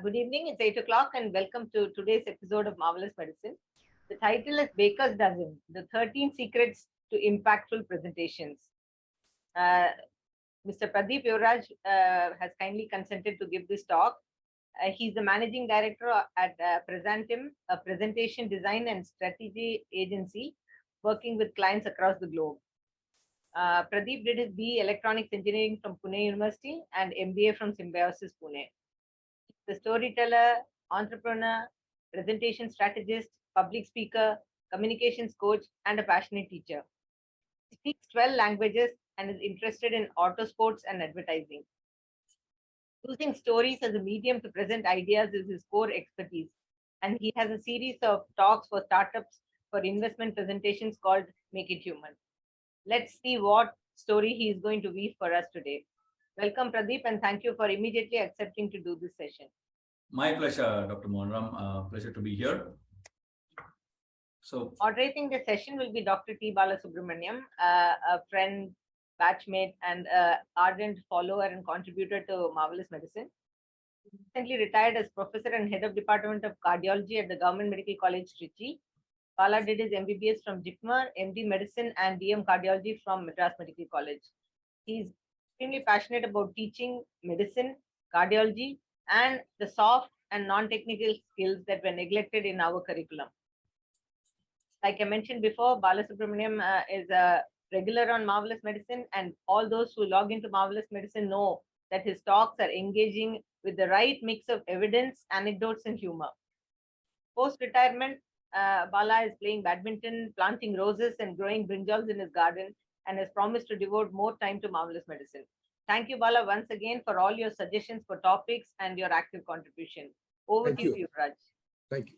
Good evening. It's 8 o'clock, and welcome to today's episode of Marvelous Medicine. The title is Baker's Dozen: The 13 Secrets to Impactful Presentations. Uh, Mr. Pradeep Yuvaraj has kindly consented to give this talk. He's the managing director at Presentim, a presentation design and strategy agency working with clients across the globe. Pradeep did his BE Electronics Engineering from Pune University and MBA from Symbiosis Pune. The storyteller, entrepreneur, presentation strategist, public speaker, communications coach, and a passionate teacher. He speaks 12 languages and is interested in auto sports and advertising. Using stories as a medium to present ideas is his core expertise, and he has a series of talks for startups for investment presentations called Make It Human. Let's see what story he is going to weave for us today. Welcome, Pradeep, and thank you for immediately accepting to do this session. My pleasure, Dr. Mohanram. Pleasure to be here. So, moderating the session will be Dr. T. Balasubramaniam, a friend, batchmate, and ardent follower and contributor to Marvelous Medicine. He recently retired as professor and head of Department of Cardiology at the Government Medical College, Trichy. Bala did his MBBS from JIPMER, MD Medicine, and DM Cardiology from Madras Medical College. He's extremely passionate about teaching medicine, cardiology, and the soft and non-technical skills that were neglected in our curriculum. Like I mentioned before, Balasubramaniam is a regular on Marvelous Medicine, and all those who log into Marvelous Medicine know that his talks are engaging with the right mix of evidence, anecdotes, and humor. Post-retirement, Bala is playing badminton, planting roses, and growing brinjals in his garden, and has promised to devote more time to Marvelous Medicine. Thank you, Bala, once again for all your suggestions for topics and your active contribution. Over to you, Yuvraj. Thank you.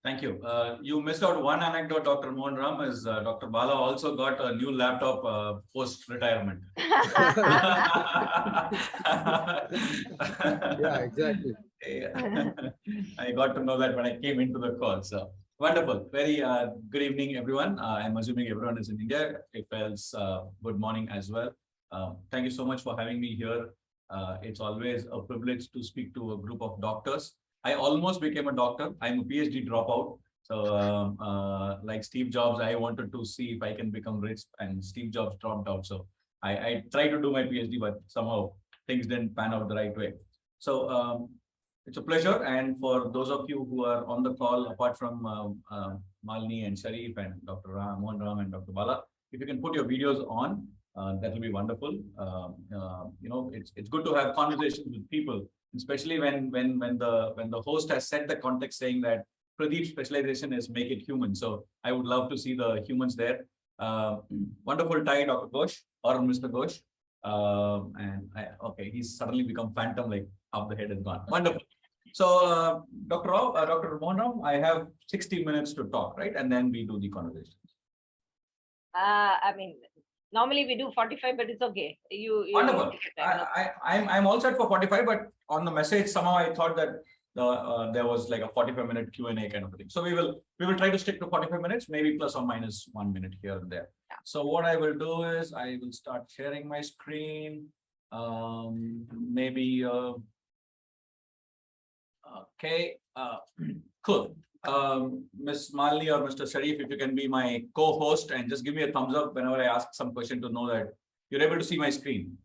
thank you. You missed out one anecdote, Dr. Mohanram, is Dr. Bala also got a new laptop post-retirement. Yeah, exactly. I got to know that when I came into the call. So wonderful. Very good evening, everyone. I'm assuming everyone is in India. If else, good morning as well. Thank you so much for having me here. It's always a privilege to speak to a group of doctors. I almost became a doctor. I'm a PhD dropout. So like Steve Jobs, I wanted to see if I can become rich, and Steve Jobs dropped out. So I tried to do my PhD, but somehow things didn't pan out the right way. So it's a pleasure. And for those of you who are on the call, apart from Malini and Sharif and Dr. Mohanram and Dr. Bala, if you can put your videos on, that will be wonderful. You know, it's good to have conversations with people, especially when the host has set the context saying that Pradeep's specialization is make it human. So I would love to see the humans there. Wonderful tie, Dr. Ghosh or Mr. Ghosh. Okay, he's suddenly become phantom, like half the head is gone. Wonderful. So Dr. Mohanram, I have 60 minutes to talk, right? And then we do the conversation. I mean, normally we do 45, but it's okay. Wonderful. I'm all set for 45, but on the message somehow I thought that there was like a 45-minute Q&A kind of a thing. So we will try to stick to 45 minutes, maybe plus or minus 1 minute here and there. Yeah. So what I will do is I will start sharing my screen. Maybe okay. Cool. Ms. Malini or Mr. Sharif, if you can be my co-host and just give me a thumbs up whenever I ask some question to know that you're able to see my screen.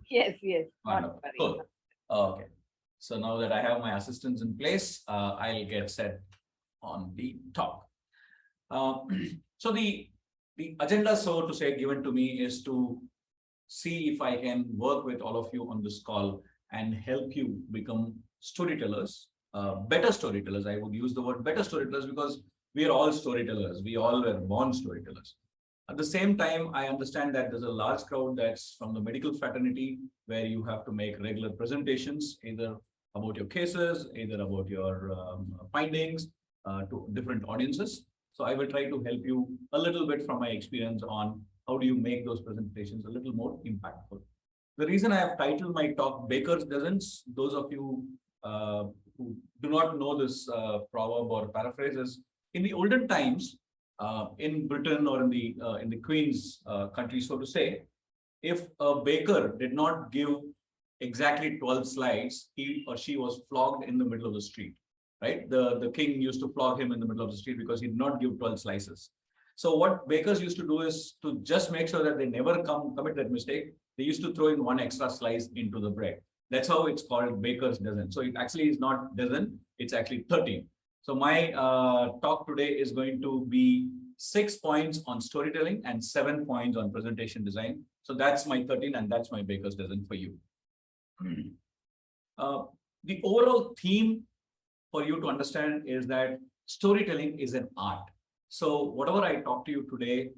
Yes. Cool. Okay. So now that I have my assistants in place, I'll get set on the talk. So the agenda, so to say, given to me is to see if I can work with all of you on this call and help you become storytellers. Better storytellers. I would use the word better storytellers because we are all storytellers. We all were born storytellers. At the same time, I understand that there's a large crowd that's from the medical fraternity where you have to make regular presentations, either about your cases, either about your findings to different audiences. So I will try to help you a little bit from my experience on how do you make those presentations a little more impactful. The reason I have titled my talk Baker's Dozens, those of you who do not know this proverb or paraphrase, is in the olden times, in Britain or in the Queen's country, so to say, if a baker did not give exactly 12 slides, he or she was flogged in the middle of the street, right? The king used to flog him in the middle of the street because he did not give 12 slices. So what bakers used to do is to just make sure that they never commit that mistake. They used to throw in one extra slice into the bread. That's how it's called baker's dozen. So it actually is not dozen, it's actually 13. So my talk today is going to be 6 points on storytelling and 7 points on presentation design. So that's my 13 and that's my baker's dozen for you. The overall theme for you to understand is that storytelling is an art. So whatever I talk to you today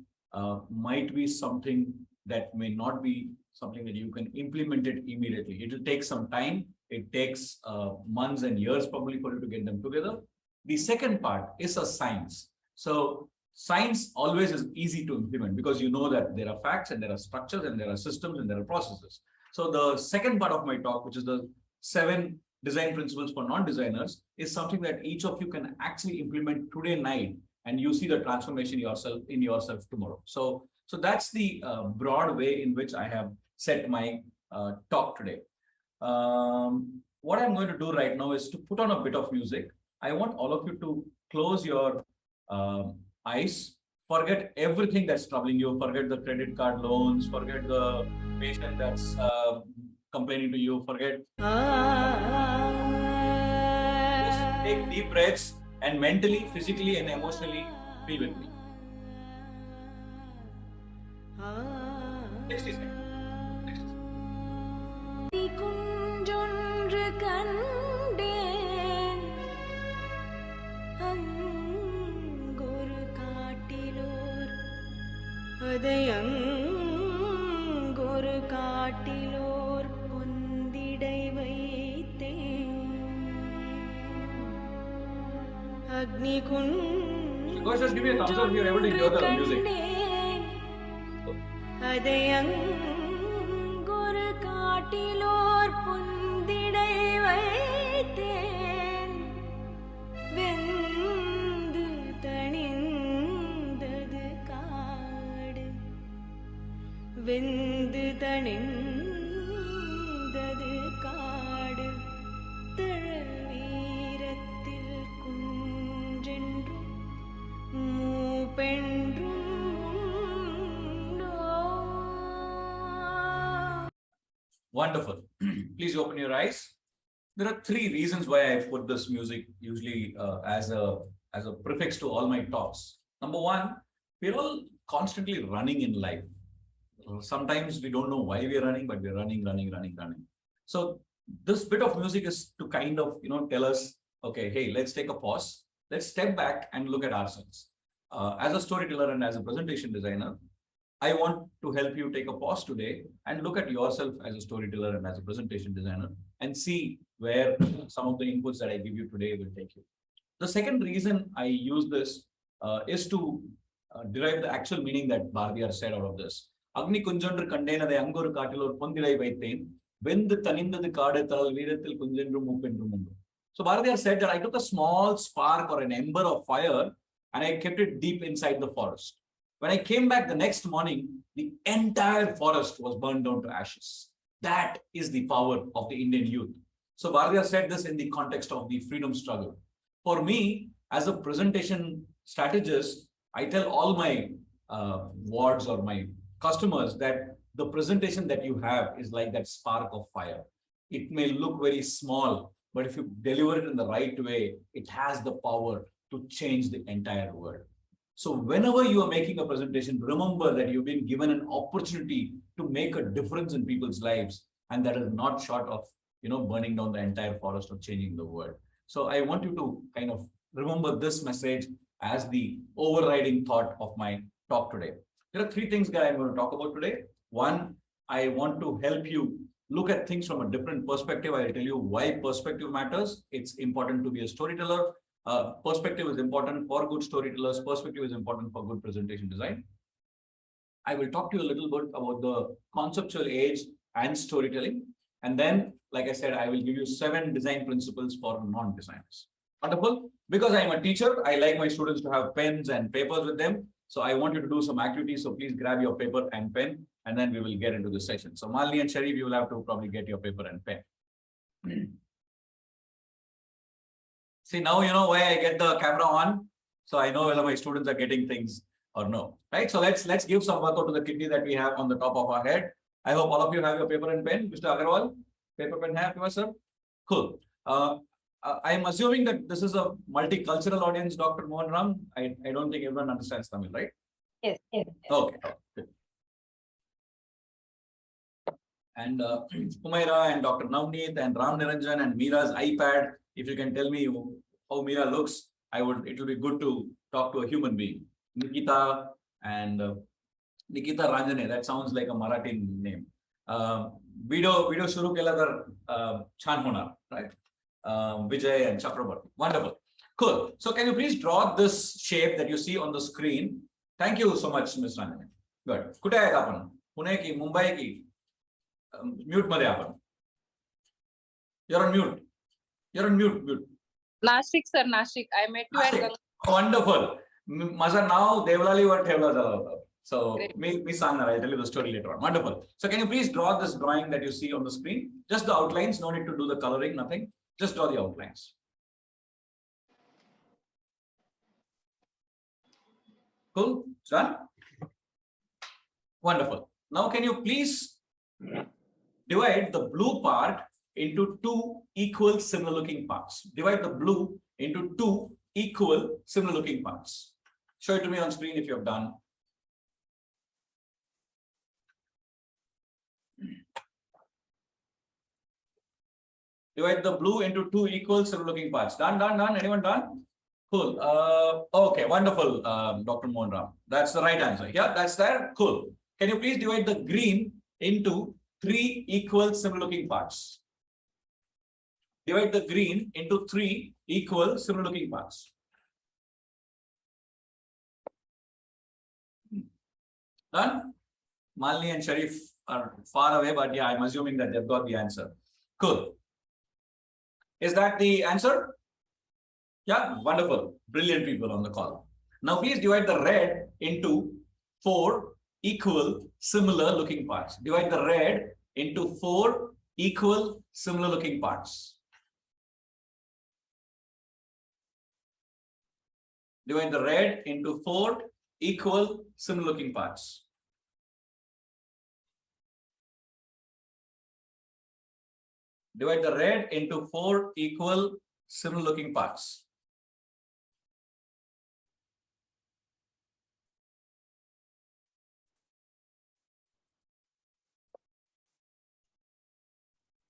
might be something that may not be something that you can implement it immediately. It will take some time. It takes months and years probably for you to get them together. The second part is a science. So science always is easy to implement because you know that there are facts and there are structures and there are systems and there are processes. So the second part of my talk, which is the 7 design principles for non-designers, is something that each of you can actually implement today night, and you see the transformation in yourself tomorrow. So that's the broad way in which I have set my talk today. What I'm going to do right now is to put on a bit of music. I want all of you to close your eyes, forget everything that's troubling you, forget the credit card loans, forget the patient that's complaining to you, forget. Just take deep breaths and mentally, physically, and emotionally be with me. 60 seconds. Guys, just give me a thumbs up if you're able to hear the music. Wonderful. Please open your eyes. There are 3 reasons why I put this music usually as a prefix to all my talks. Number 1, we're all constantly running in life. Sometimes we don't know why we're running, but we're running. So this bit of music is to kind of, tell us, okay, hey, let's take a pause. Let's step back and look at ourselves. As a storyteller and as a presentation designer, I want to help you take a pause today and look at yourself as a storyteller and as a presentation designer and see where some of the inputs that I give you today will take you. The second reason I use this is to derive the actual meaning that Bharatiya said out of this. Agni kunjandru kandenade angoru kaattilor pondilai vaithen, vendu tanindadu kaadu taral veerathil kunjandru moopendru mundu. So Bharatiya said that I took a small spark or an ember of fire and I kept it deep inside the forest. When I came back the next morning, the entire forest was burned down to ashes. That is the power of the Indian youth. So Bharatiya said this in the context of the freedom struggle. For me, as a presentation strategist, I tell all my wards or my customers that the presentation that you have is like that spark of fire. It may look very small, but if you deliver it in the right way, it has the power to change the entire world. So whenever you are making a presentation, remember that you've been given an opportunity to make a difference in people's lives, and that is not short of burning down the entire forest or changing the world. So I want you to kind of remember this message as the overriding thought of my talk today. There are 3 things that I'm going to talk about today. 1, I want to help you look at things from a different perspective. I'll tell you why perspective matters. It's important to be a storyteller. Perspective is important for good storytellers. Perspective is important for good presentation design. I will talk to you a little bit about the conceptual age and storytelling. And then, like I said, I will give you 7 design principles for non-designers. Wonderful. Because I'm a teacher, I like my students to have pens and papers with them. So I want you to do some activities. So please grab your paper and pen, and then we will get into the session. So Malini and Sharif, you will have to probably get your paper and pen. See, now you know why I get the camera on. So I know whether my students are getting things or no, right? So let's give some workout to the kidney that we have on the top of our head. I hope all of you have your paper and pen. Mr. Agarwal, paper pen have you, sir? Cool. I'm assuming that this is a multicultural audience, Dr. Mohan Ram. I don't think everyone understands Tamil, right? Yes. Okay. Good. And Umaira and Dr. Navneet and Ram Niranjan and Meera's iPad. If you can tell me how Meera looks, it will be good to talk to a human being. Nikita and Nikita Ranjane, that sounds like a Marathi name. Video shuru kela tar chan hona, right? Vijay and Chakrabarti. Wonderful. Cool. So can you please draw this shape that you see on the screen? Thank you so much, Ms. Ranjane. Good. Kutte आहेत आपण? पुणे की मुंबई की? Mute मध्ये आपण. You're on mute. You're on mute. Nashik, sir, Nashik. I met you at Ganga. Wonderful. माझं नाव देवलालीवर ठेवलं झालं होतं. So me सांगणार, I'll tell you the story later on. Wonderful. So can you please draw this drawing that you see on the screen? Just the outlines, no need to do the coloring, nothing. Just draw the outlines. Cool. Done? Wonderful. Now can you please divide the blue part into two equal similar looking parts. Divide the blue into two equal similar looking parts. Show it to me on screen if you have done. Divide the blue into two equal similar looking parts. Done. Anyone done? Cool. Okay, wonderful, Dr. Mohan Ram. That's the right answer. Yeah, that's there. Cool. Can you please divide the green into three equal similar looking parts? Divide the green into three equal similar looking parts. Done? Malini and Sharif are far away, but yeah, I'm assuming that they've got the answer. Cool. Is that the answer? Yeah, wonderful. Brilliant people on the call. Now please divide the red into four equal similar looking parts. Divide the red into four equal similar looking parts. Divide the red into four equal similar looking parts. Divide the red into four equal similar looking parts.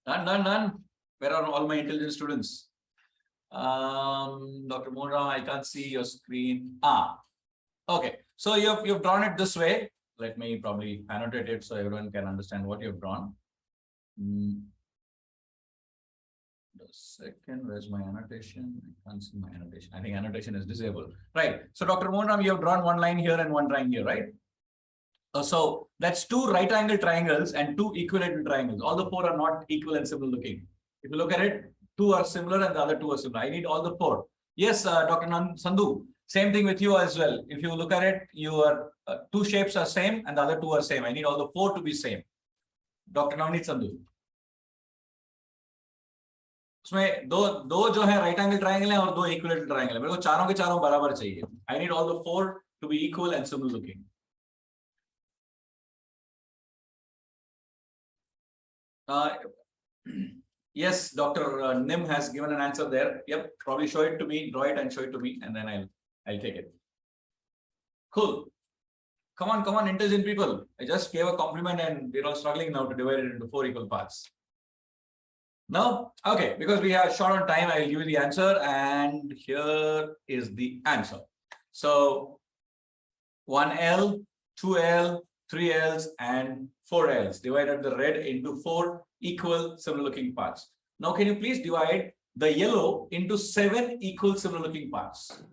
Done. Where are all my intelligent students? Dr. Mohan, I can't see your screen. Okay. So you've drawn it this way. Let me probably annotate it so everyone can understand what you've drawn. The second, where's my annotation? I can't see my annotation. I think annotation is disabled. Right. So Dr. Mohan, you have drawn one line here and one line here, right? So that's two right angle triangles and two equilateral triangles. All the four are not equal and similar looking. If you look at it, two are similar and the other two are similar. I need all the four. Yes, Dr. Sandhu, same thing with you as well. If you look at it, your two shapes are same and the other two are same. I need all the four to be same. Dr. Navneet Sandhu. उसमें दो जो है right angle triangle है और दो equilateral triangle है. मेरे को चारों के चारों बराबर चाहिए. I need all the four to be equal and similar looking. Yes, Dr. Nim has given an answer there. Yep, probably show it to me, draw it and show it to me, and then I'll take it. Cool. Come on, intelligent people. I just gave a compliment and we're all struggling now to divide it into four equal parts. No? Okay, because we are short on time, I'll give you the answer, and here is the answer. So 1L, 2L, 3Ls, and 4Ls. Divided the red into four equal similar looking parts. Now, can you please divide the yellow into seven equal similar looking parts?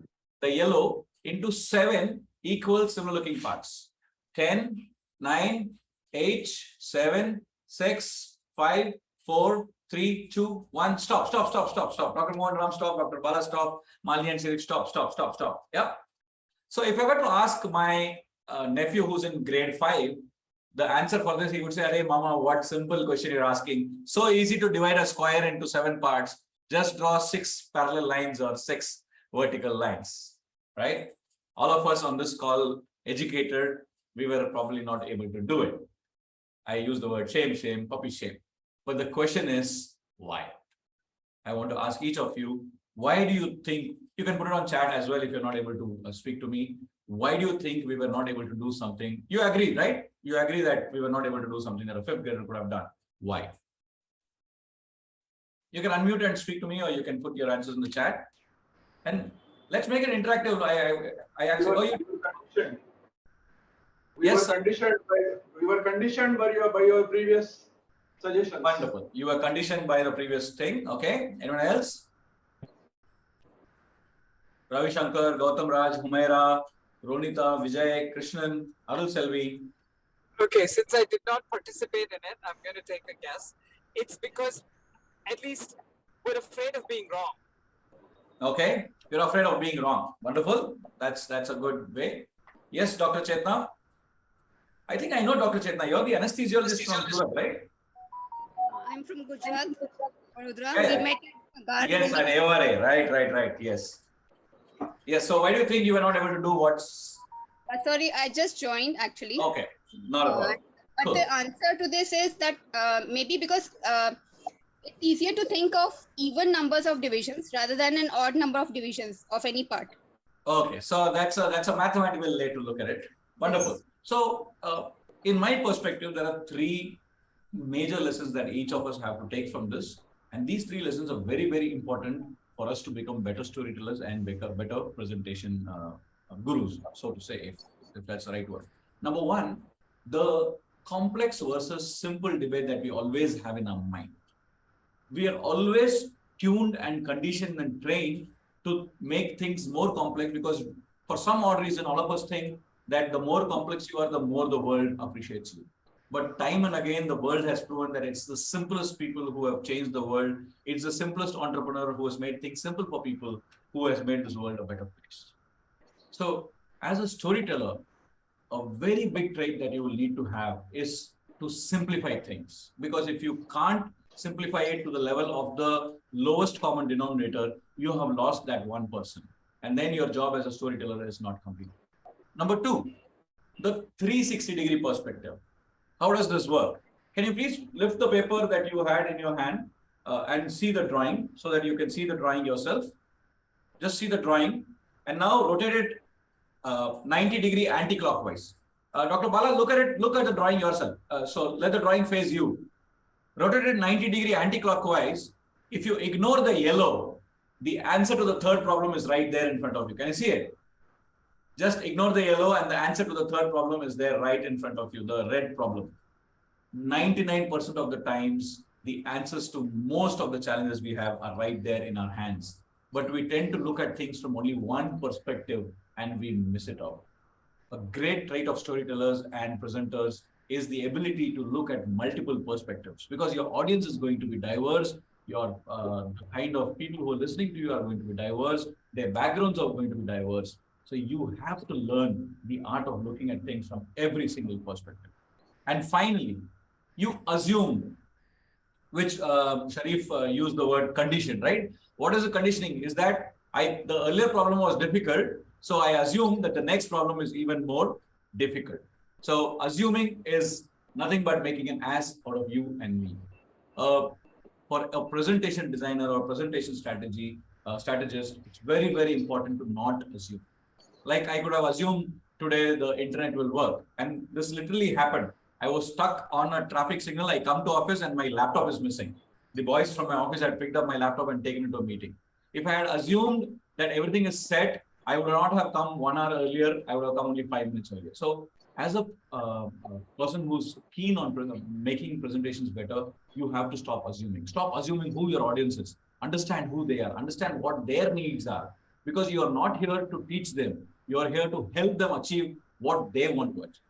The yellow into seven equal similar looking parts. 10, 9, 8, 7, 6, 5, 4, 3, 2, 1. Stop. Dr. Mohan Ram, stop. Dr. Bala, stop. Malini and Sirich, stop. Yep. So if I were to ask my nephew who's in grade 5, the answer for this, he would say, "Arey mama, what simple question you're asking. So easy to divide a square into 7 parts. Just draw 6 parallel lines or 6 vertical lines," right? All of us on this call, educated, we were probably not able to do it. I use the word shame, puppy shame. But the question is, why? I want to ask each of you, why do you think, you can put it on chat as well if you're not able to speak to me. Why do you think we were not able to do something? You agree, right? You agree that we were not able to do something that a 5th grader could have done. Why? You can unmute and speak to me, or you can put your answers in the chat. And let's make it interactive. I actually, we were conditioned by your previous suggestions. Wonderful. You were conditioned by the previous thing. Okay. Anyone else? Ravi Shankar, Gautam Raj, Humaira, Ronita, Vijay, Krishnan, Arul Selvi. Okay, since I did not participate in it, I'm going to take a guess. It's because at least we're afraid of being wrong. Okay. You're afraid of being wrong. Wonderful. That's a good way. Yes, Dr. Chetna. I think I know Dr. Chetna. You're the anesthesiologist from Surat, right? I'm from Gujarat, Vadodara. Yeah. We met at Gar. Yes, at AORA. Right. Yes. Yes. So why do you think you were not able to do what's... Sorry, I just joined actually. Okay. Not a problem. But Cool. the answer to this is that maybe because it's easier to think of even numbers of divisions rather than an odd number of divisions of any part. Okay, so that's a mathematical way to look at it. Wonderful. Yes. So, in my perspective, there are 3 major lessons that each of us have to take from this, and these 3 lessons are very, very important for us to become better storytellers and better presentation gurus, so to say, if that's the right word. Number 1, the complex versus simple debate that we always have in our mind. We are always tuned and conditioned and trained to make things more complex, because for some odd reason, all of us think that the more complex you are, the more the world appreciates you. But time and again, the world has proven that it's the simplest people who have changed the world. It's the simplest entrepreneur who has made things simple for people who has made this world a better place. So as a storyteller, a very big trait that you will need to have is to simplify things. Because if you can't simplify it to the level of the lowest common denominator, you have lost that one person. And then your job as a storyteller is not complete. Number 2, the 360-degree perspective. How does this work? Can you please lift the paper that you had in your hand and see the drawing so that you can see the drawing yourself? Just see the drawing and now rotate it 90-degree anti-clockwise. Dr. Bala, look at the drawing yourself. So let the drawing face you. Rotate it 90-degree anti-clockwise. If you ignore the yellow, the answer to the 3rd problem is right there in front of you. Can you see it? Just ignore the yellow and the answer to the 3rd problem is there right in front of you, the red problem. 99% of the times, the answers to most of the challenges we have are right there in our hands. But we tend to look at things from only one perspective and we miss it out. A great trait of storytellers and presenters is the ability to look at multiple perspectives, because your audience is going to be diverse. Your the kind of people who are listening to you are going to be diverse. Their backgrounds are going to be diverse. So you have to learn the art of looking at things from every single perspective. And finally, you assume, which Sharif used the word condition, right? What is the conditioning? Is that the earlier problem was difficult, so I assume that the next problem is even more difficult. So assuming is nothing but making an ass out of you and me. For a presentation designer or presentation strategist, it's very, very important to not assume. Like I could have assumed today the internet will work, and this literally happened. I was stuck on a traffic signal. I come to office and my laptop is missing. The boys from my office had picked up my laptop and taken it to a meeting. If I had assumed that everything is set, I would not have come 1 hour earlier. I would have come only 5 minutes earlier. So as a person who's keen on making presentations better, you have to stop assuming. Stop assuming who your audience is. Understand who they are. Understand what their needs are. Because you are not here to teach them. You are here to help them achieve what they want to achieve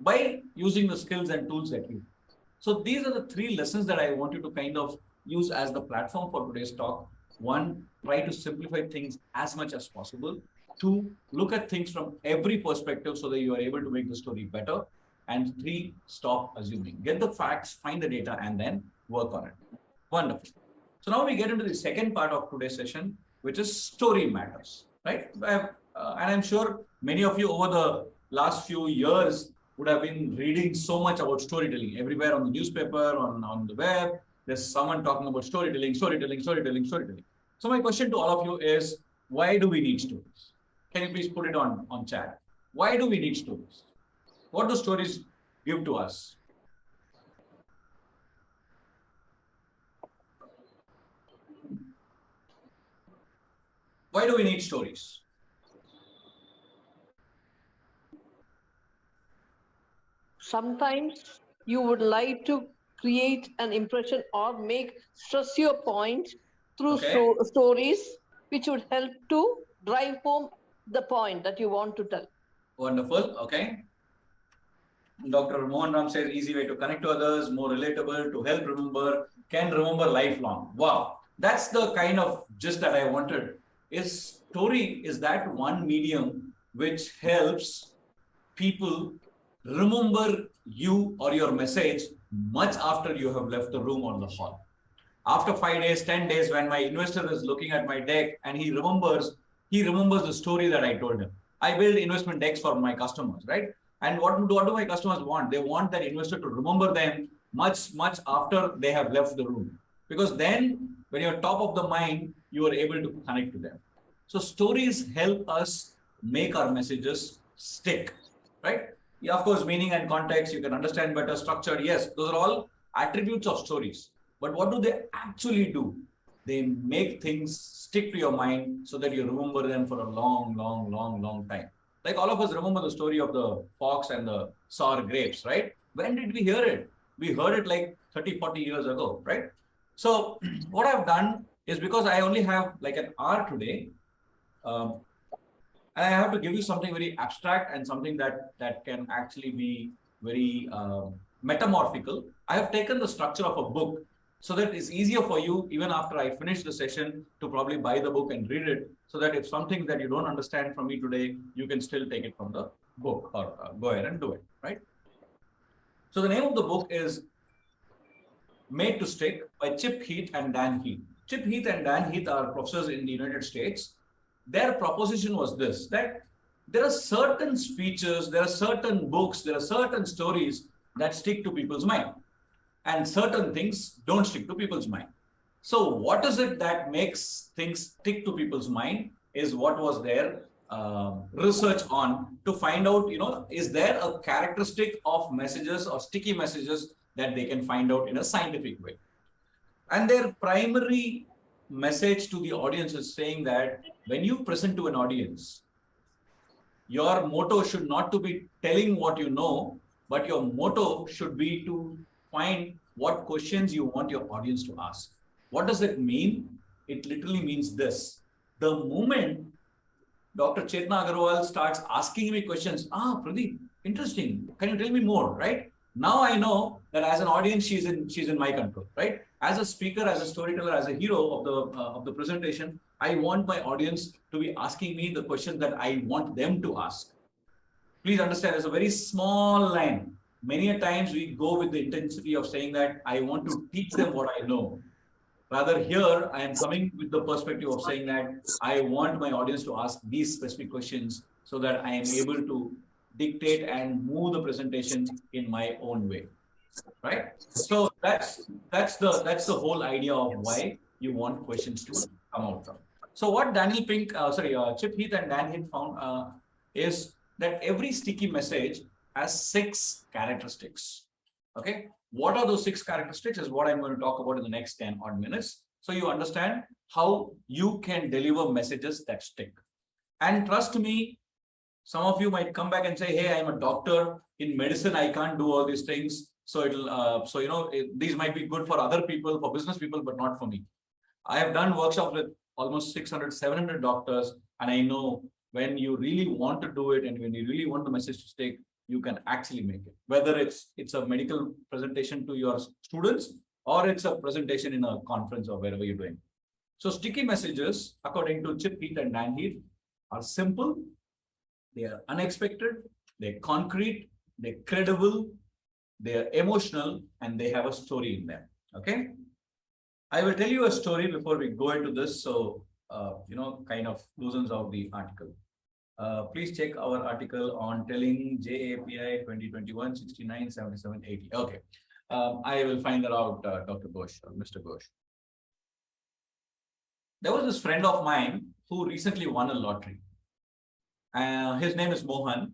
by using the skills and tools that you have. So these are the 3 lessons that I want you to kind of use as the platform for today's talk. 1, try to simplify things as much as possible. 2, look at things from every perspective so that you are able to make the story better. And 3, stop assuming. Get the facts, find the data, and then work on it. Wonderful. So now we get into the second part of today's session, which is story matters, right? And I'm sure many of you over the last few years would have been reading so much about storytelling. Everywhere on the newspaper, on the web, there's someone talking about storytelling. So my question to all of you is, why do we need stories? Can you please put it on chat? Why do we need stories? What do stories give to us? Why do we need stories? Sometimes you would like to create an impression or stress your point through stories, which would help to drive home the point that you want to tell. Wonderful. Okay. Dr. Mohan Ram says, easy way to connect to others, more relatable, to help remember, can remember lifelong. Wow. That's the kind of gist that I wanted. Story is that one medium which helps people remember you or your message much after you have left the room or the hall. After 5 days, 10 days, when my investor is looking at my deck and he remembers the story that I told him. I build investment decks for my customers, right? And what do my customers want? They want that investor to remember them much after they have left the room. Because then, when you're top of the mind, you are able to connect to them. So stories help us make our messages stick, right? Yeah, of course, meaning and context, you can understand better, structure. Yes, those are all attributes of stories. But what do they actually do? They make things stick to your mind so that you remember them for a long time. Like all of us remember the story of the fox and the sour grapes, right? When did we hear it? We heard it like 30, 40 years ago, right? So what I've done is, because I only have like an hour today, and I have to give you something very abstract and something that can actually be very metamorphical. I have taken the structure of a book so that it's easier for you, even after I finish the session, to probably buy the book and read it, so that if something that you don't understand from me today, you can still take it from the book or go ahead and do it, right? So the name of the book is Made to Stick by Chip Heath and Dan Heath. Chip Heath and Dan Heath are professors in the United States. Their proposition was this, that there are certain speeches, there are certain books, there are certain stories that stick to people's mind, and certain things don't stick to people's mind. So what is it that makes things stick to people's mind is what was their research on, to find out, is there a characteristic of messages or sticky messages that they can find out in a scientific way. And their primary message to the audience is saying that when you present to an audience, your motto should not to be telling what you know, but your motto should be to find what questions you want your audience to ask. What does it mean? It literally means this. The moment Dr. Chetna Agarwal starts asking me questions, Pradeep, interesting. Can you tell me more, right? Now I know that as an audience, she's in my control, right? As a speaker, as a storyteller, as a hero of the presentation, I want my audience to be asking me the questions that I want them to ask. Please understand, there's a very small line. Many a times we go with the intensity of saying that I want to teach them what I know. Rather, here I am coming with the perspective of saying that I want my audience to ask these specific questions so that I am able to dictate and move the presentation in my own way, right? So that's the whole idea of why you want questions to come out from. So what Chip Heath and Dan Heath found is that every sticky message has 6 characteristics. Okay, what are those 6 characteristics is what I'm going to talk about in the next 10 odd minutes, so you understand how you can deliver messages that stick. And trust me, some of you might come back and say, hey, I'm a doctor in medicine, I can't do all these things. So these might be good for other people, for business people, but not for me. I have done workshops with almost 600, 700 doctors, and I know when you really want to do it and when you really want the message to stick, you can actually make it. Whether it's a medical presentation to your students or it's a presentation in a conference or wherever you're doing. So sticky messages, according to Chip Heath and Dan Heath, are simple, they are unexpected, they're concrete, they're credible, they're emotional, and they have a story in them. Okay. I will tell you a story before we go into this. So, kind of loosens out the article. Please check our article on telling JAPI 2021 69 77 80. Okay. I will find that out, Dr. Ghosh, or Mr. Ghosh. There was this friend of mine who recently won a lottery. His name is Mohan.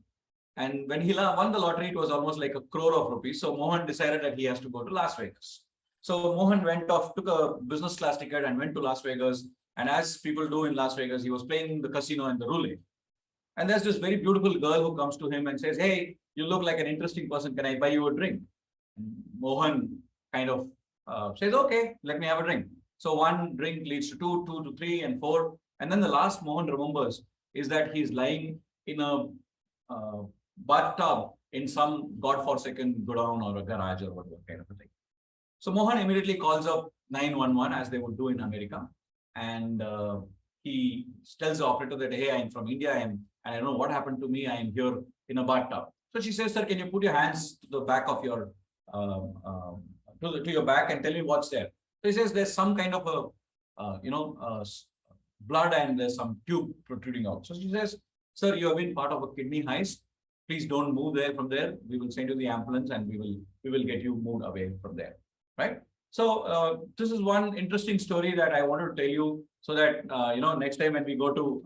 And when he won the lottery, it was almost like 1 crore of rupees. So Mohan decided that he has to go to Las Vegas. So Mohan went off, took a business class ticket and went to Las Vegas. And as people do in Las Vegas, he was playing the casino and the roulette. And there's this very beautiful girl who comes to him and says, hey, you look like an interesting person. Can I buy you a drink? And Mohan kind of says, okay, let me have a drink. So one drink leads to two, two to three and four. And then the last Mohan remembers is that he's lying in a bathtub in some godforsaken godown or a garage or whatever kind of a thing. So Mohan immediately calls up 911 as they would do in America. And he tells the operator that, hey, I'm from India and I don't know what happened to me. I am here in a bathtub. So she says, sir, can you put your hands to the back of your, to your back and tell me what's there? So he says, there's some kind of a, blood and there's some tube protruding out. So she says, sir, you have been part of a kidney heist. Please don't move there from there. We will send you the ambulance and we will get you moved away from there. Right. So this is one interesting story that I wanted to tell you so that, next time when we go to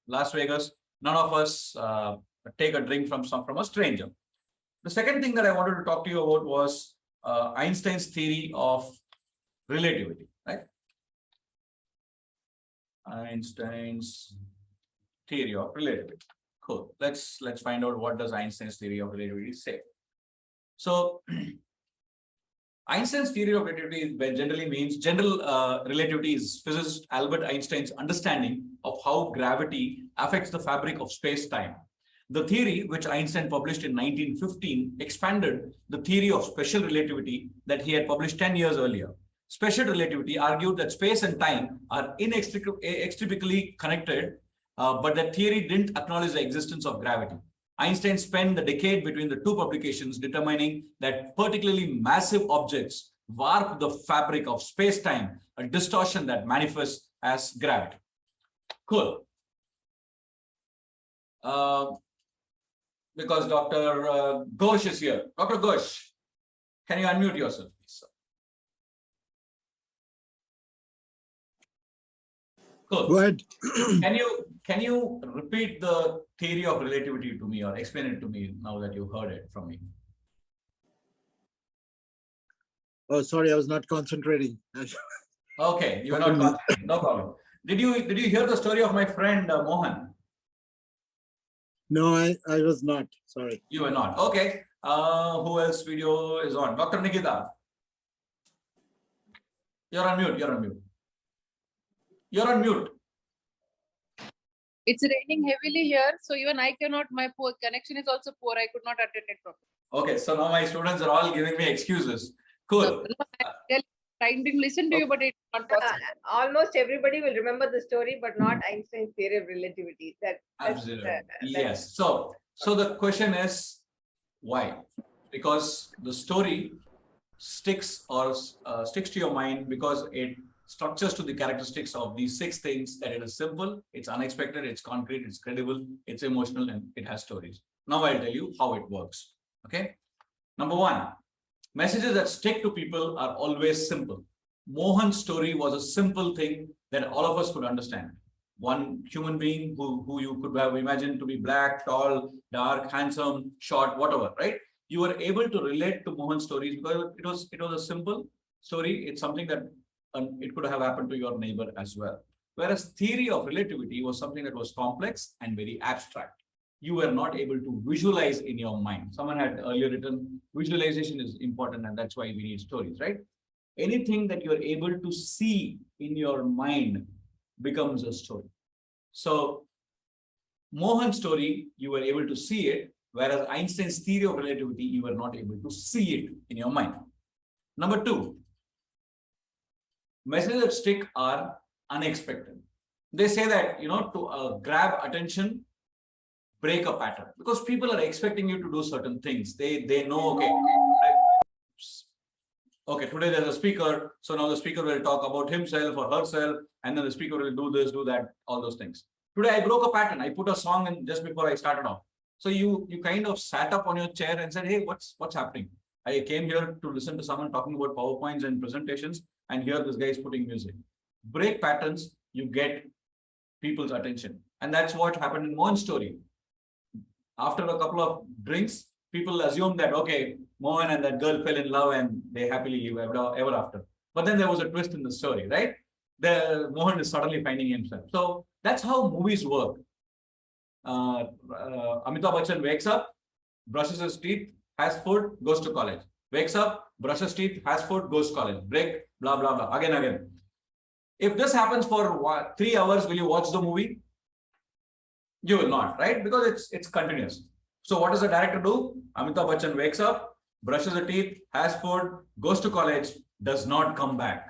Las Vegas, none of us take a drink from a stranger. The second thing that I wanted to talk to you about was Einstein's theory of relativity, right? Einstein's theory of relativity. Cool. Let's find out what does Einstein's theory of relativity say. So Einstein's theory of relativity generally means general relativity is physicist Albert Einstein's understanding of how gravity affects the fabric of space-time. The theory, which Einstein published in 1915, expanded the theory of special relativity that he had published 10 years earlier. Special relativity argued that space and time are inextricably connected, but that theory didn't acknowledge the existence of gravity. Einstein spent the decade between the two publications determining that particularly massive objects warp the fabric of space-time, a distortion that manifests as gravity. Cool. Because Dr. Ghosh is here. Dr. Ghosh, can you unmute yourself, please? Cool. Go ahead. Can you repeat the theory of relativity to me or explain it to me now that you heard it from me? Oh, sorry, I was not concentrating. Okay, you were not concentrating. No problem. Did you hear the story of my friend Mohan? No, I was not. Sorry. You were not. Okay. Who else video is on? Dr. Nikita. You're on mute. You're on mute. You're on mute. It's raining heavily here, so even I cannot. My poor connection is also poor. I could not attend it properly. Okay, so now my students are all giving me excuses. Cool. I'm trying to listen to you, but it's not possible. Almost everybody will remember the story, but not Einstein's theory of relativity. Absolutely. Yes. So the question is why? Because the story sticks to your mind because it structures to the characteristics of these 6 things that it is simple, it's unexpected, it's concrete, it's credible, it's emotional, and it has stories. Now I'll tell you how it works. Okay. Number 1, messages that stick to people are always simple. Mohan's story was a simple thing that all of us could understand. One human being who you could have imagined to be black, tall, dark, handsome, short, whatever, right? You were able to relate to Mohan's stories because it was a simple story. It's something that it could have happened to your neighbor as well. Whereas theory of relativity was something that was complex and very abstract. You were not able to visualize in your mind. Someone had earlier written, visualization is important and that's why we need stories, right? Anything that you're able to see in your mind becomes a story. So Mohan's story, you were able to see it, whereas Einstein's theory of relativity, you were not able to see it in your mind. Number 2, messages that stick are unexpected. They say that, to grab attention, break a pattern, because people are expecting you to do certain things. They know, okay, today there's a speaker, so now the speaker will talk about himself or herself, and then the speaker will do this, do that, all those things. Today I broke a pattern. I put a song in just before I started off. So you kind of sat up on your chair and said, hey, what's happening? I came here to listen to someone talking about PowerPoints and presentations, and here this guy is putting music. Break patterns, you get people's attention. And that's what happened in Mohan's story. After a couple of drinks, people assume that, okay, Mohan and that girl fell in love and they happily live ever after. But then there was a twist in the story, right? Mohan is suddenly finding himself. So that's how movies work. Amitabh Bachchan wakes up, brushes his teeth, has food, goes to college. Wakes up, brushes teeth, has food, goes to college. Break, blah, blah, blah, again. If this happens for 3 hours, will you watch the movie? You will not, right? Because it's continuous. So what does the director do? Amitabh Bachchan wakes up, brushes his teeth, has food, goes to college, does not come back.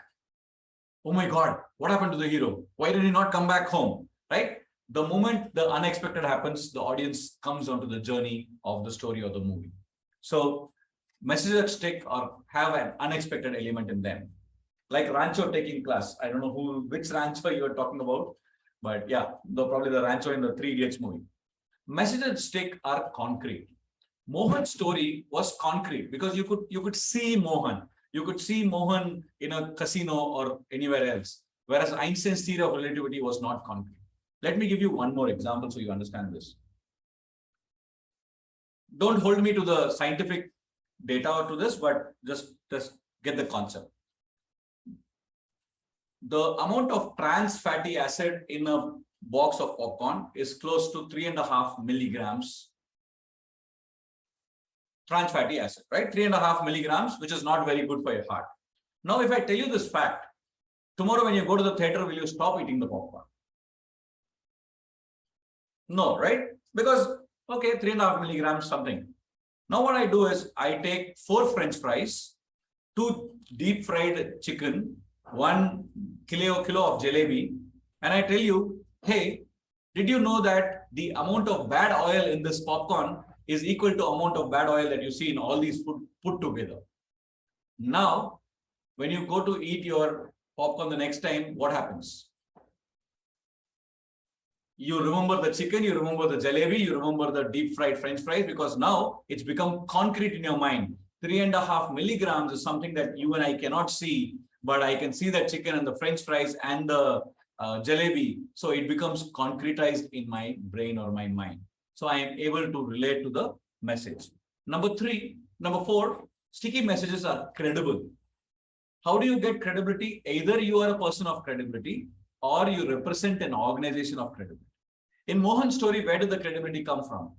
Oh my God, what happened to the hero? Why did he not come back home? Right? The moment the unexpected happens, the audience comes onto the journey of the story of the movie. So messages that stick or have an unexpected element in them. Like Rancho taking class. I don't know which Rancho you are talking about, but yeah, probably the Rancho in the Three Idiots movie. Messages that stick are concrete. Mohan's story was concrete because you could see Mohan. You could see Mohan in a casino or anywhere else, whereas Einstein's theory of relativity was not concrete. Let me give you one more example so you understand this. Don't hold me to the scientific data or to this, but just get the concept. The amount of trans fatty acid in a box of popcorn is close to 3.5 milligrams. Trans fatty acid, right? 3.5 milligrams, which is not very good for your heart. Now, if I tell you this fact, tomorrow when you go to the theater, will you stop eating the popcorn? No, right? Because, okay, 3.5 milligrams something. Now what I do is I take 4 French fries, 2 deep fried chicken, 1 kilo of jalebi, and I tell you, hey, did you know that the amount of bad oil in this popcorn is equal to amount of bad oil that you see in all these food put together? Now, when you go to eat your popcorn the next time, what happens? You remember the chicken, you remember the jalebi, you remember the deep fried French fries, because now it's become concrete in your mind. 3.5 milligrams is something that you and I cannot see, but I can see that chicken and the French fries and the jalebi. So it becomes concretized in my brain or my mind. So I am able to relate to the message. Number 4, sticky messages are credible. How do you get credibility? Either you are a person of credibility or you represent an organization of credibility. In Mohan's story, where did the credibility come from?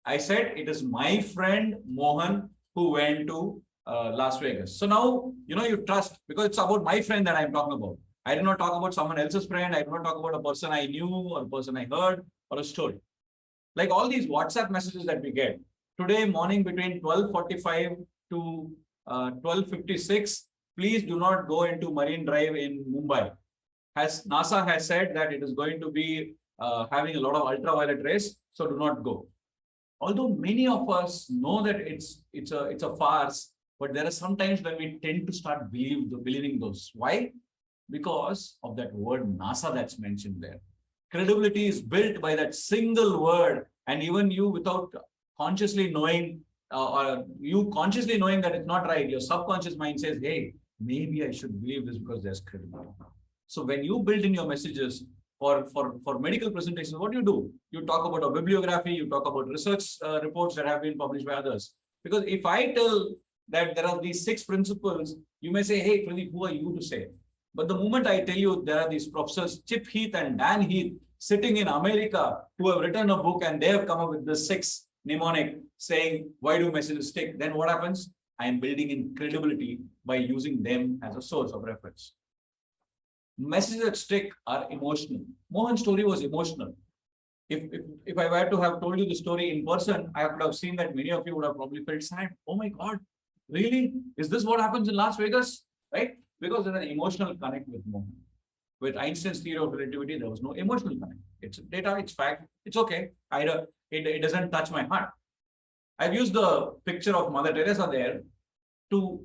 I said it is my friend Mohan who went to Las Vegas. So now, you trust, because it's about my friend that I'm talking about. I did not talk about someone else's friend. I did not talk about a person I knew or a person I heard or a story. Like all these WhatsApp messages that we get. Today morning between 12:45 to 12:56, please do not go into Marine Drive in Mumbai. NASA has said that it is going to be having a lot of ultraviolet rays, so do not go. Although many of us know that it's a farce, but there are some times when we tend to start believing those. Why? Because of that word NASA that's mentioned there. Credibility is built by that single word, and even you, without consciously knowing, or you consciously knowing that it's not right, your subconscious mind says, hey, maybe I should believe this because there's credibility. So when you build in your messages for medical presentations, what do? You talk about a bibliography, you talk about research reports that have been published by others. Because if I tell that there are these 6 principles, you may say, hey, Pradeep, who are you to say? But the moment I tell you there are these professors, Chip Heath and Dan Heath, sitting in America, who have written a book and they have come up with the 6 mnemonic saying, why do messages stick? Then what happens? I am building in credibility by using them as a source of reference. Messages that stick are emotional. Mohan's story was emotional. If I were to have told you the story in person, I would have seen that many of you would have probably felt sad. Oh my God, really? Is this what happens in Las Vegas? Right? Because there's an emotional connect with Mohan. With Einstein's theory of relativity, there was no emotional connect. It's data, it's fact, it's okay. It doesn't touch my heart. I've used the picture of Mother Teresa there to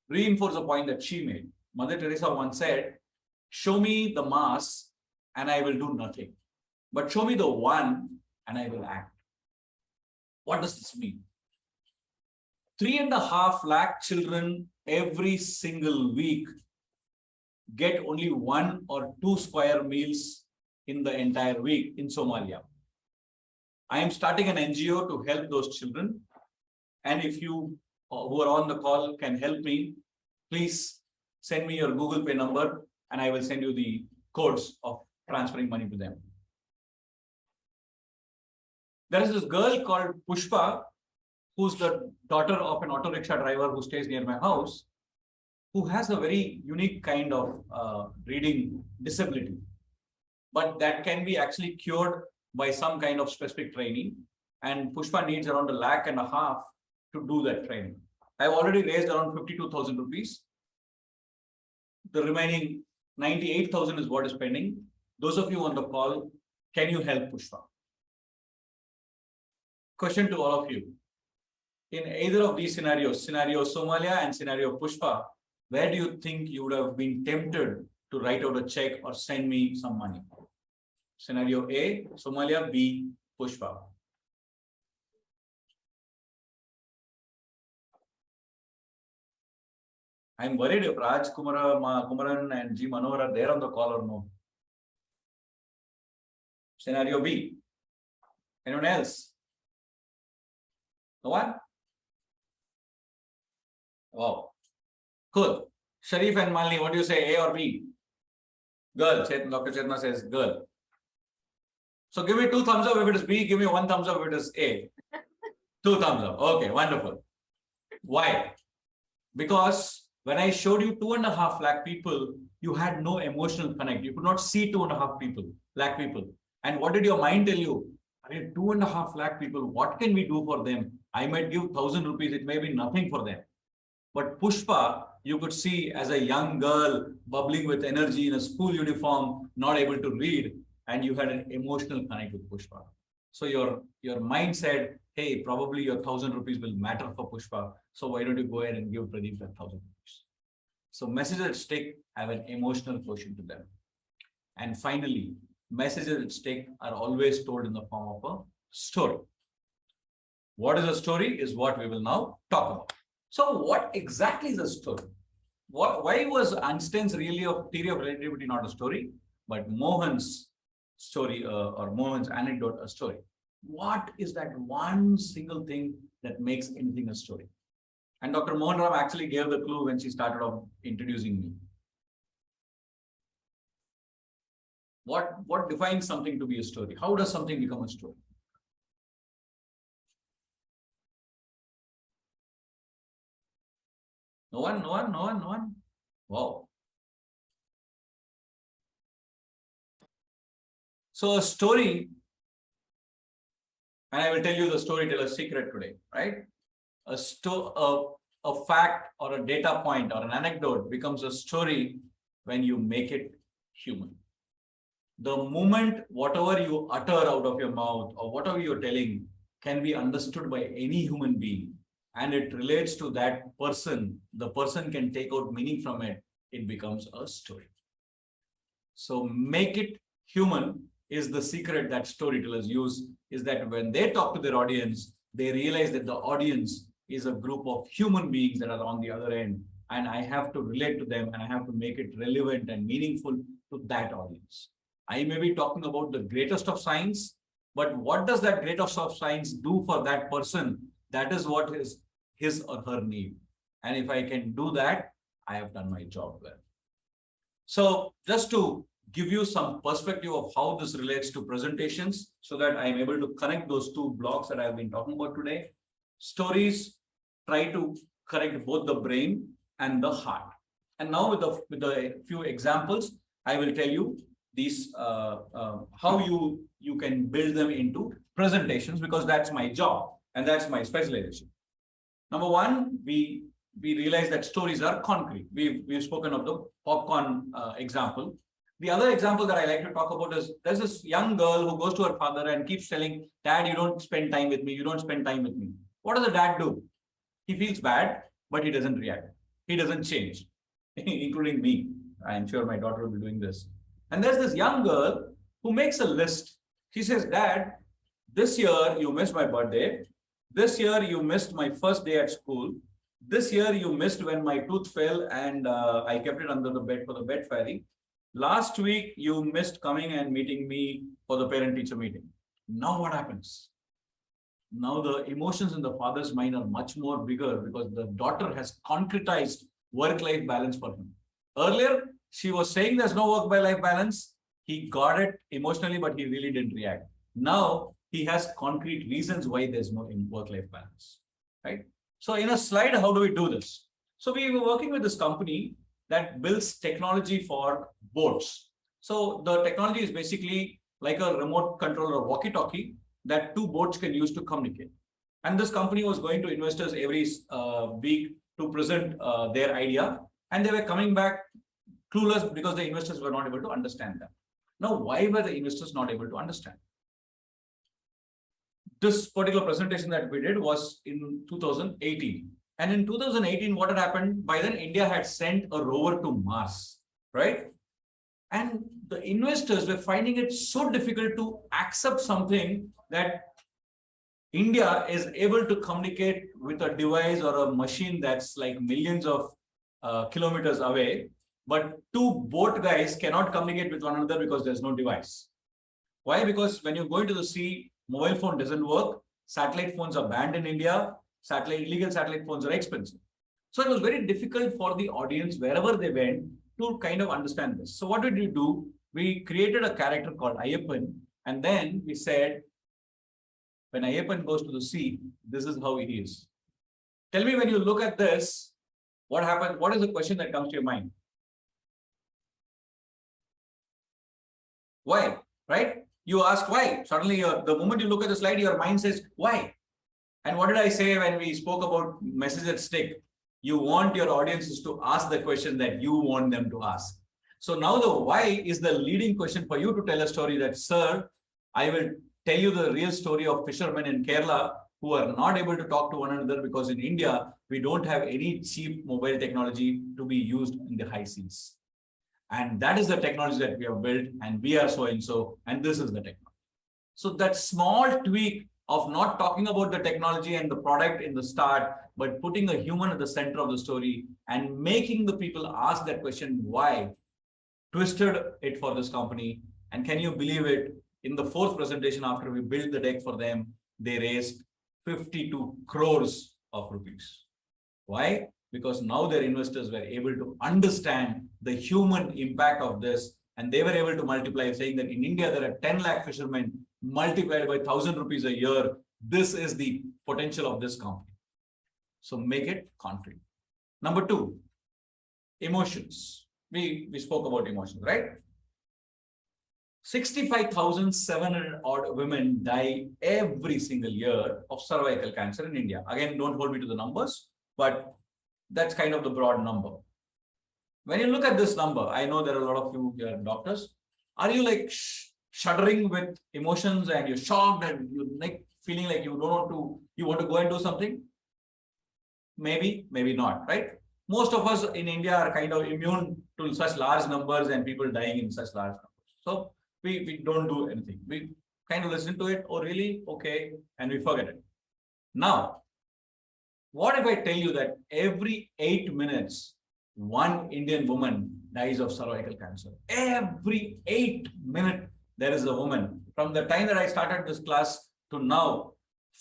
reinforce the point that she made. Mother Teresa once said, show me the mass and I will do nothing. But show me the one and I will act. What does this mean? 3.5 lakh children every single week get only 1 or 2 square meals in the entire week in Somalia. I am starting an NGO to help those children. And if you who are on the call can help me, please send me your Google Pay number and I will send you the codes of transferring money to them. There is this girl called Pushpa, who's the daughter of an auto rickshaw driver who stays near my house, who has a very unique kind of reading disability, but that can be actually cured by some kind of specific training. And Pushpa needs around 1.5 lakh to do that training. I've already raised around 52,000 rupees. The remaining 98,000 is what is pending. Those of you on the call, can you help Pushpa? Question to all of you. In either of these scenarios, scenario Somalia and scenario Pushpa, where do you think you would have been tempted to write out a check or send me some money? Scenario A, Somalia, B, Pushpa. I'm worried if Raj Kumaran and G Manohar are there on the call or no. Scenario B. Anyone else? No one? Wow. Cool. Sharif and Malini, what do you say, A or B? Girl. Dr. Chetna says girl. So give me 2 thumbs up if it is B, give me 1 thumbs up if it is A. 2 thumbs up. Okay, wonderful. Why? Because when I showed you 2.5 lakh people, you had no emotional connect. You could not see 2.5 lakh people. And what did your mind tell you? 2.5 lakh people, what can we do for them? I might give 1,000 rupees, it may be nothing for them. But Pushpa, you could see as a young girl bubbling with energy in a school uniform, not able to read, and you had an emotional connect with Pushpa. So your mind said, hey, probably your 1,000 rupees will matter for Pushpa. So why don't you go ahead and give Pradeep that 1,000 rupees? So messages at stake have an emotional quotient to them. And finally, messages at stake are always told in the form of a story. What is a story is what we will now talk about. So what exactly is a story? Why was Einstein's theory of relativity not a story, but Mohan's story or Mohan's anecdote a story? What is that one single thing that makes anything a story? And Dr. Mohan Ram actually gave the clue when she started off introducing me. What defines something to be a story? How does something become a story? No one. Wow. So a story, and I will tell you the storyteller's secret today, right? A fact or a data point or an anecdote becomes a story when you make it human. The moment whatever you utter out of your mouth or whatever you're telling can be understood by any human being, and it relates to that person, the person can take out meaning from it, it becomes a story. So make it human is the secret that storytellers use, is that when they talk to their audience, they realize that the audience is a group of human beings that are on the other end, and I have to relate to them and I have to make it relevant and meaningful to that audience. I may be talking about the greatest of science, but what does that greatest of science do for that person? That is what is his or her need. And if I can do that, I have done my job well. So just to give you some perspective of how this relates to presentations so that I'm able to connect those 2 blocks that I've been talking about today. Stories try to connect both the brain and the heart. And now with a few examples, I will tell you these how you can build them into presentations, because that's my job and that's my specialization. Number one, we we realize that stories are concrete. We've spoken of the popcorn example. The other example that I like to talk about is there's this young girl who goes to her father and keeps telling, Dad, you don't spend time with me. You don't spend time with me. What does the dad do? He feels bad, but he doesn't react. He doesn't change, including me. I'm sure my daughter will be doing this. And there's this young girl who makes a list. She says, Dad, this year you missed my birthday. This year you missed my first day at school. This year you missed when my tooth fell and I kept it under the bed for the bed fairy. Last week you missed coming and meeting me for the parent-teacher meeting. Now what happens? Now the emotions in the father's mind are much more bigger because the daughter has concretized work-life balance for him. Earlier, she was saying there's no work-life balance. He got it emotionally, but he really didn't react. Now he has concrete reasons why there's no work-life balance, right? So in a slide, how do we do this? So we were working with this company that builds technology for boats. So the technology is basically like a remote control or walkie-talkie that two boats can use to communicate. And this company was going to investors every week to present their idea. And they were coming back clueless because the investors were not able to understand them. Now, why were the investors not able to understand? This particular presentation that we did was in 2018. And in 2018, what had happened? By then, India had sent a rover to Mars, right? And the investors were finding it so difficult to accept something that India is able to communicate with a device or a machine that's like millions of kilometers away, but two boat guys cannot communicate with one another because there's no device. Why? Because when you go into the sea, mobile phone doesn't work. Satellite phones are banned in India. Illegal satellite phones are expensive. So it was very difficult for the audience, wherever they went, to kind of understand this. So what did we do? We created a character called Ayyappan, and then we said, when Ayyappan goes to the sea, this is how it is. Tell me, when you look at this, what happened? What is the question that comes to your mind? Why? Right? You ask why. Suddenly, the moment you look at the slide, your mind says, why? And what did I say when we spoke about message at stick? You want your audiences to ask the question that you want them to ask. So now the why is the leading question for you to tell a story that, sir, I will tell you the real story of fishermen in Kerala who are not able to talk to one another because in India, we don't have any cheap mobile technology to be used in the high seas. And that is the technology that we have built, and we are so and so, and this is the technology. So that small tweak of not talking about the technology and the product in the start, but putting a human at the center of the story and making the people ask that question, why, twisted it for this company. And can you believe it? In the fourth presentation, after we built the deck for them, they raised 52 crores of rupees. Why? Because now their investors were able to understand the human impact of this, and they were able to multiply, saying that in India, there are 10 lakh fishermen multiplied by 1,000 rupees a year. This is the potential of this company. So make it concrete. Number two, emotions. We spoke about emotions, right? 65,700 odd women die every single year of cervical cancer in India. Again, don't hold me to the numbers, but that's kind of the broad number. When you look at this number, I know there are a lot of you here doctors. Are you like shuddering with emotions and you're shocked and you're like feeling like you want to go and do something? Maybe, maybe not, right? Most of us in India are kind of immune to such large numbers and people dying in such large numbers. So we don't do anything. We kind of listen to it, oh really? Okay, and we forget it. Now, what if I tell you that every 8 minutes, one Indian woman dies of cervical cancer? Every 8 minutes, there is a woman. From the time that I started this class to now,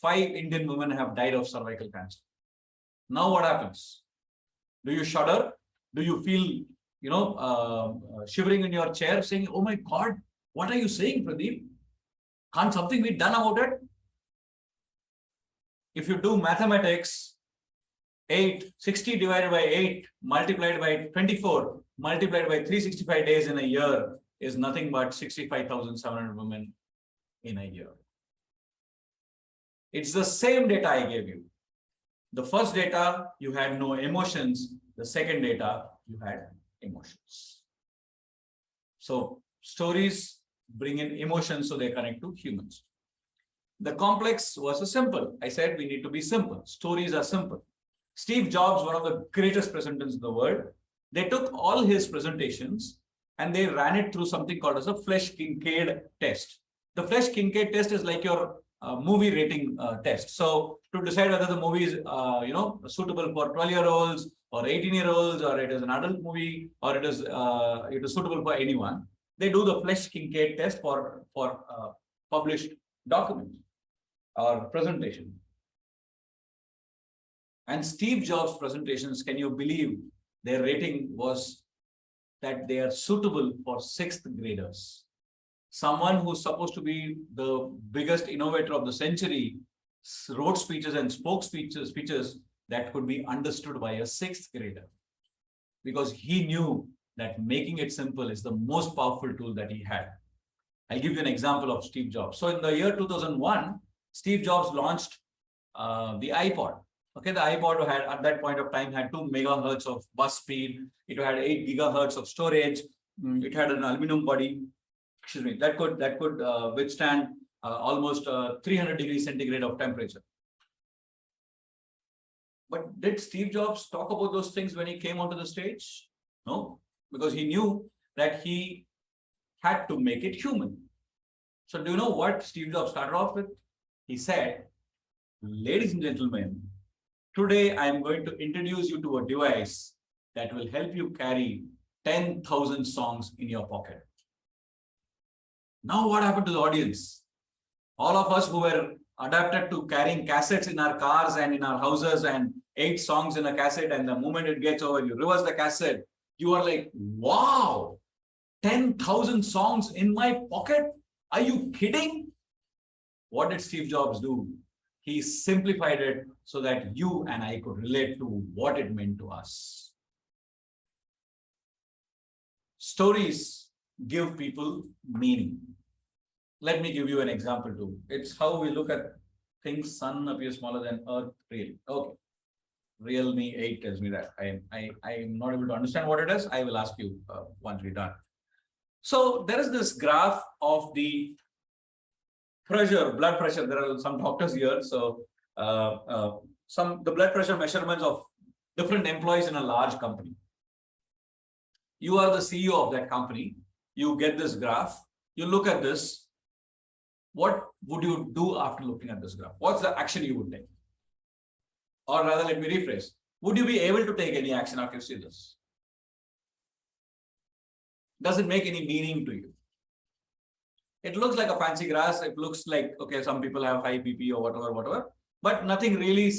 5 Indian women have died of cervical cancer. Now what happens? Do you shudder? Do you feel, shivering in your chair saying, oh my God, what are you saying, Pradeep? Can't something be done about it? If you do mathematics, 60 divided by 8 multiplied by 24 multiplied by 365 days in a year is nothing but 65,700 women in a year. It's the same data I gave you. The first data, you had no emotions. The second data, you had emotions. So stories bring in emotions, so they connect to humans. The complex versus simple. I said we need to be simple. Stories are simple. Steve Jobs, one of the greatest presenters in the world, they took all his presentations and they ran it through something called as a Flesch-Kincaid test. The Flesch-Kincaid test is like your movie rating test. So to decide whether the movie is suitable for 12-year-olds or 18-year-olds, or it is an adult movie, or it is suitable for anyone, they do the Flesch-Kincaid test for published document or presentation. And Steve Jobs' presentations, can you believe their rating was that they are suitable for 6th graders? Someone who's supposed to be the biggest innovator of the century wrote speeches and spoke speeches that could be understood by a 6th grader, because he knew that making it simple is the most powerful tool that he had. I'll give you an example of Steve Jobs. So in the year 2001, Steve Jobs launched the iPod. Okay, the iPod had at that point of time had 2 megahertz of bus speed. It had 8 gigahertz of storage. It had an aluminum body. Excuse me, that could withstand almost 300 degrees centigrade of temperature. But did Steve Jobs talk about those things when he came onto the stage? No, because he knew that he had to make it human. So do you know what Steve Jobs started off with? He said, ladies and gentlemen, today I am going to introduce you to a device that will help you carry 10,000 songs in your pocket. Now what happened to the audience? All of us who were adapted to carrying cassettes in our cars and in our houses, and 8 songs in a cassette, and the moment it gets over, you reverse the cassette, you are like, wow, 10,000 songs in my pocket? Are you kidding? What did Steve Jobs do? He simplified it so that you and I could relate to what it meant to us. Stories give people meaning. Let me give you an example too. It's how we look at things. Sun appears smaller than Earth. Real. Okay. Realme 8 tells me that. I am not able to understand what it is. I will ask you once we're done. So there is this graph of the pressure, blood pressure. There are some doctors here. So the blood pressure measurements of different employees in a large company. You are the CEO of that company. You get this graph. You look at this. What would you do after looking at this graph? What's the action you would take? Or rather, let me rephrase. Would you be able to take any action after you see this? Does it make any meaning to you? It looks like a fancy grass. It looks like, okay, some people have high BP or whatever, but nothing really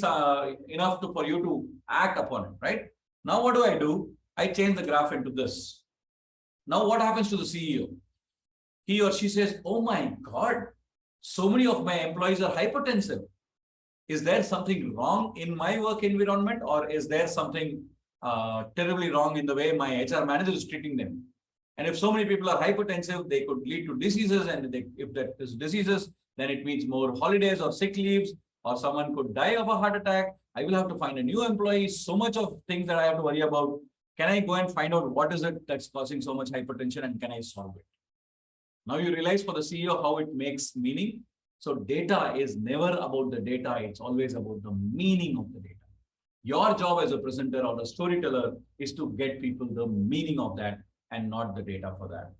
enough for you to act upon it, right? Now, what do? I change the graph into this. Now, what happens to the CEO? He or she says, oh my God, so many of my employees are hypertensive. Is there something wrong in my work environment, or is there something terribly wrong in the way my HR manager is treating them? And if so many people are hypertensive, they could lead to diseases. And if that is diseases, then it means more holidays or sick leaves, or someone could die of a heart attack. I will have to find a new employee. So much of things that I have to worry about. Can I go and find out what is it that's causing so much hypertension, and can I solve it? Now you realize for the CEO how it makes meaning. So data is never about the data. It's always about the meaning of the data. Your job as a presenter or a storyteller is to get people the meaning of that and not the data for that.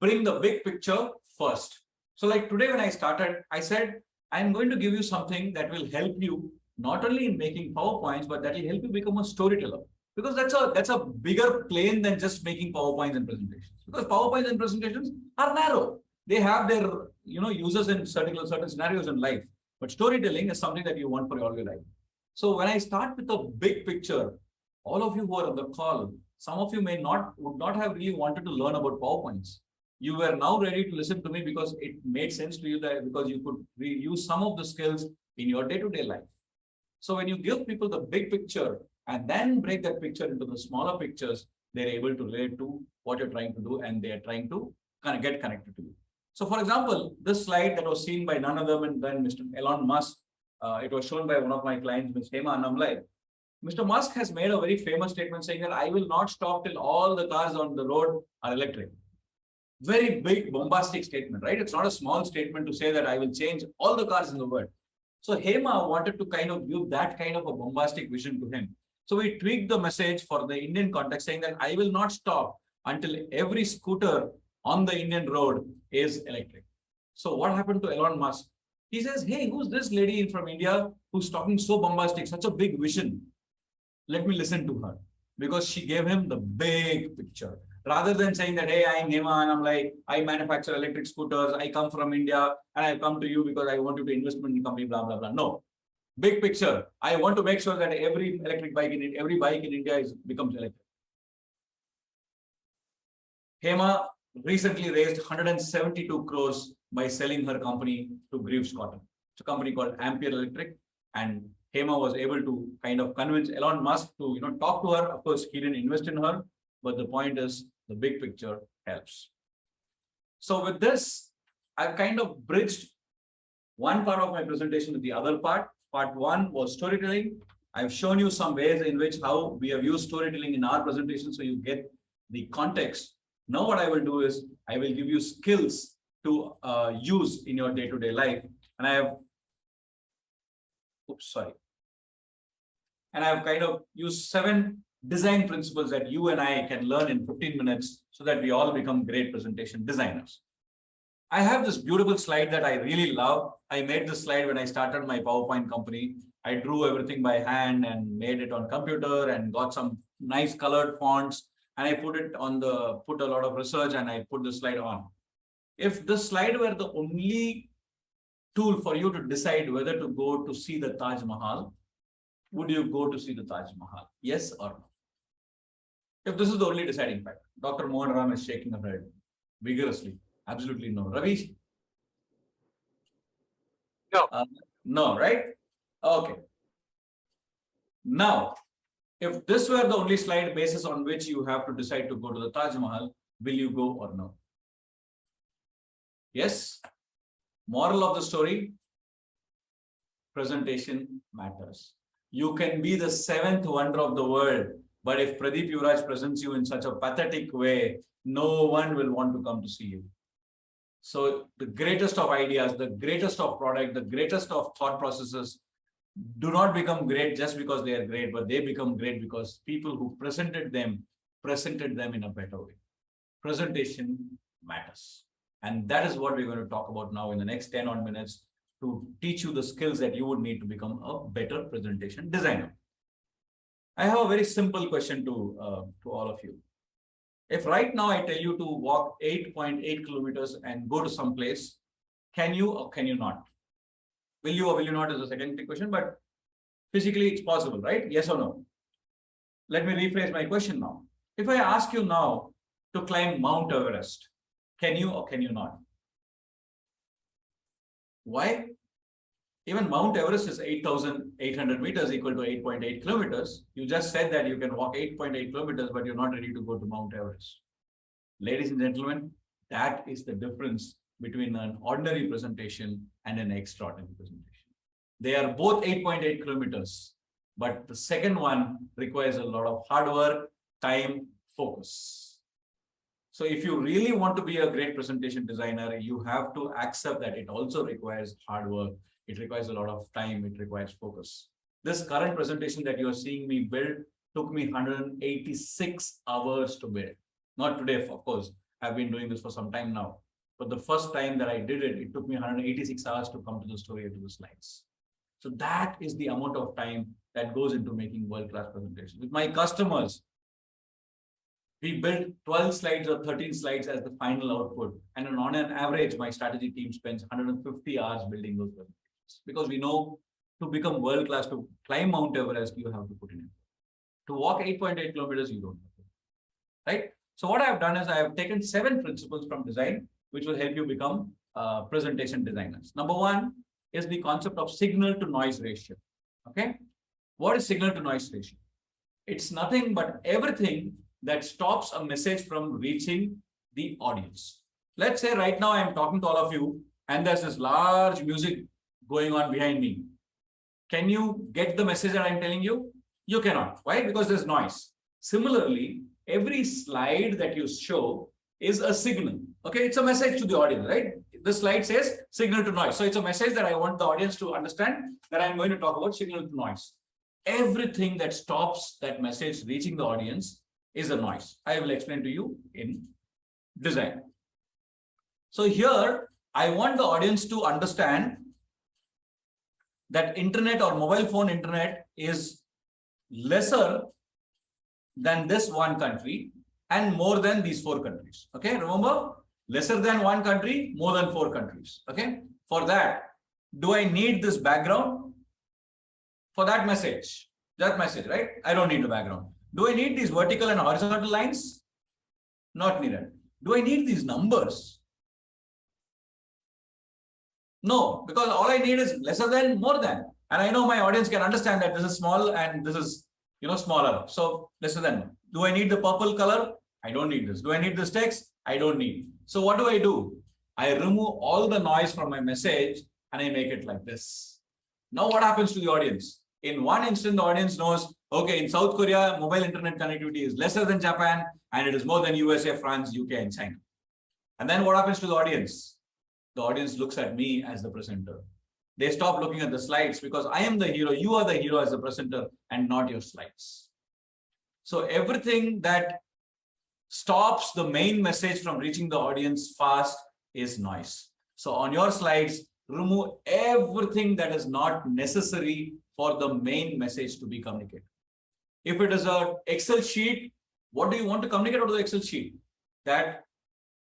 Bring the big picture first. So like today when I started, I said, I'm going to give you something that will help you not only in making PowerPoints, but that will help you become a storyteller. Because that's a bigger plane than just making PowerPoints and presentations. Because PowerPoints and presentations are narrow. They have their users in certain scenarios in life. But storytelling is something that you want for all your life. So when I start with a big picture, all of you who are on the call, some of you would not have really wanted to learn about PowerPoints. You were now ready to listen to me because it made sense to you that because you could use some of the skills in your day-to-day life. So when you give people the big picture and then break that picture into the smaller pictures, they're able to relate to what you're trying to do, and they're trying to get connected to you. So for example, this slide that was seen by none other than Mr. Elon Musk, it was shown by one of my clients, Ms. Hema Annamlai. Mr. Musk has made a very famous statement saying that I will not stop till all the cars on the road are electric. Very big bombastic statement, right? It's not a small statement to say that I will change all the cars in the world. So Hema wanted to kind of give that kind of a bombastic vision to him. So we tweaked the message for the Indian context saying that I will not stop until every scooter on the Indian road is electric. So what happened to Elon Musk? He says, hey, who's this lady from India who's talking so bombastic, such a big vision? Let me listen to her, because she gave him the big picture. Rather than saying that, hey, I'm Hema and I'm like, I manufacture electric scooters, I come from India and I come to you because I want you to invest in the company, blah, blah, blah. No. Big picture. I want to make sure that every electric bike in every bike in India becomes electric. Hema recently raised 172 crores by selling her company to Greaves Cotton. It's a company called Ampere Electric, and Hema was able to kind of convince Elon Musk to talk to her. Of course, he didn't invest in her, but the point is the big picture helps. So with this, I've kind of bridged one part of my presentation with the other part. Part one was storytelling. I've shown you some ways in which how we have used storytelling in our presentation, so you get the context. Now what I will do is I will give you skills to use in your day-to-day life. And I have, and I have kind of used 7 design principles that you and I can learn in 15 minutes so that we all become great presentation designers. I have this beautiful slide that I really love. I made this slide when I started my PowerPoint company. I drew everything by hand and made it on computer and got some nice colored fonts. And I put a lot of research and I put the slide on. If this slide were the only tool for you to decide whether to go to see the Taj Mahal, would you go to see the Taj Mahal? Yes or no? If this is the only deciding factor. Dr. Mohan Ram is shaking her head vigorously. Absolutely no. Ravi? No. No, right? Okay. Now, if this were the only slide basis on which you have to decide to go to the Taj Mahal, will you go or no? Yes? Moral of the story, presentation matters. You can be the 7th wonder of the world, but if Pradeep Yuvaraj presents you in such a pathetic way, no one will want to come to see you. So the greatest of ideas, the greatest of product, the greatest of thought processes do not become great just because they are great, but they become great because people who presented them in a better way. Presentation matters. And that is what we're going to talk about now in the next 10 odd minutes to teach you the skills that you would need to become a better presentation designer. I have a very simple question to all of you. If right now I tell you to walk 8.8 kilometers and go to some place, can you or can you not? Will you or will you not is a second question, but physically it's possible, right? Yes or no? Let me rephrase my question now. If I ask you now to climb Mount Everest, can you or can you not? Why? Even Mount Everest is 8,800 meters equal to 8.8 kilometers. You just said that you can walk 8.8 kilometers, but you're not ready to go to Mount Everest. Ladies and gentlemen, that is the difference between an ordinary presentation and an extraordinary presentation. They are both 8.8 kilometers, but the second one requires a lot of hard work, time, focus. So if you really want to be a great presentation designer, you have to accept that it also requires hard work. It requires a lot of time. It requires focus. This current presentation that you are seeing me build took me 186 hours to build. Not today, of course. I've been doing this for some time now. But the first time that I did it, it took me 186 hours to come to the story and to the slides. So that is the amount of time that goes into making world-class presentations. With my customers, we build 12 slides or 13 slides as the final output. And on an average, my strategy team spends 150 hours building those presentations. Because we know to become world-class, to climb Mount Everest, you have to put in it. To walk 8.8 kilometers, you don't have to. Right? So what I've done is I have taken 7 principles from design, which will help you become presentation designers. Number 1 is the concept of signal to noise ratio. Okay? What is signal to noise ratio? It's nothing but everything that stops a message from reaching the audience. Let's say right now I'm talking to all of you and there's this large music going on behind me. Can you get the message that I'm telling you? You cannot. Why? Because there's noise. Similarly, every slide that you show is a signal. Okay, it's a message to the audience, right? The slide says signal to noise. So it's a message that I want the audience to understand that I'm going to talk about signal to noise. Everything that stops that message reaching the audience is a noise. I will explain to you in design. So here, I want the audience to understand that internet or mobile phone internet is lesser than this one country and more than these 4 countries. Okay, remember, lesser than one country, more than 4 countries. Okay, for that, do I need this background? For that message, right? I don't need the background. Do I need these vertical and horizontal lines? Not needed. Do I need these numbers? No, because all I need is lesser than, more than. And I know my audience can understand that this is small and this is, smaller. So lesser than. Do I need the purple color? I don't need this. Do I need this text? I don't need. So what do? I remove all the noise from my message and I make it like this. Now what happens to the audience? In one instant, the audience knows, okay, in South Korea, mobile internet connectivity is lesser than Japan and it is more than USA, France, UK, and China. And then what happens to the audience? The audience looks at me as the presenter. They stop looking at the slides because I am the hero. You are the hero as the presenter and not your slides. So everything that stops the main message from reaching the audience fast is noise. So on your slides, remove everything that is not necessary for the main message to be communicated. If it is an Excel sheet, what do you want to communicate out of the Excel sheet? That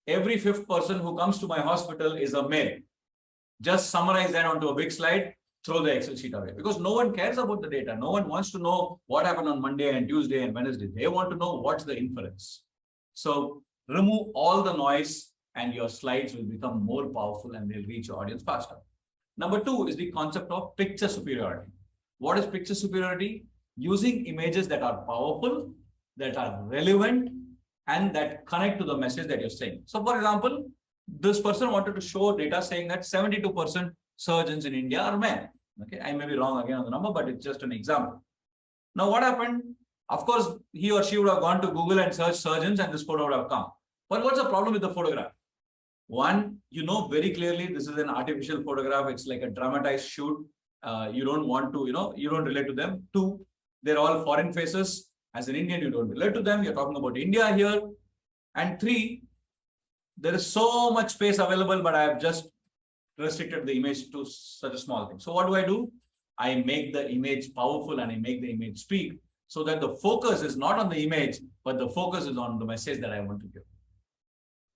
every 5th person who comes to my hospital is a male. Just summarize that onto a big slide, throw the Excel sheet away. Because no one cares about the data. No one wants to know what happened on Monday and Tuesday and Wednesday. They want to know what's the inference. So remove all the noise and your slides will become more powerful and they'll reach your audience faster. Number 2 is the concept of picture superiority. What is picture superiority? Using images that are powerful, that are relevant, and that connect to the message that you're saying. So for example, this person wanted to show data saying that 72% surgeons in India are men. Okay, I may be wrong again on the number, but it's just an example. Now what happened? Of course, he or she would have gone to Google and searched surgeons and this photo would have come. But what's the problem with the photograph? One, you know very clearly this is an artificial photograph. It's like a dramatized shoot. You don't want to, you don't relate to them. 2, they're all foreign faces. As an Indian, you don't relate to them. You're talking about India here. And 3, there is so much space available, but I have just restricted the image to such a small thing. So what do? I make the image powerful and I make the image speak so that the focus is not on the image, but the focus is on the message that I want to give.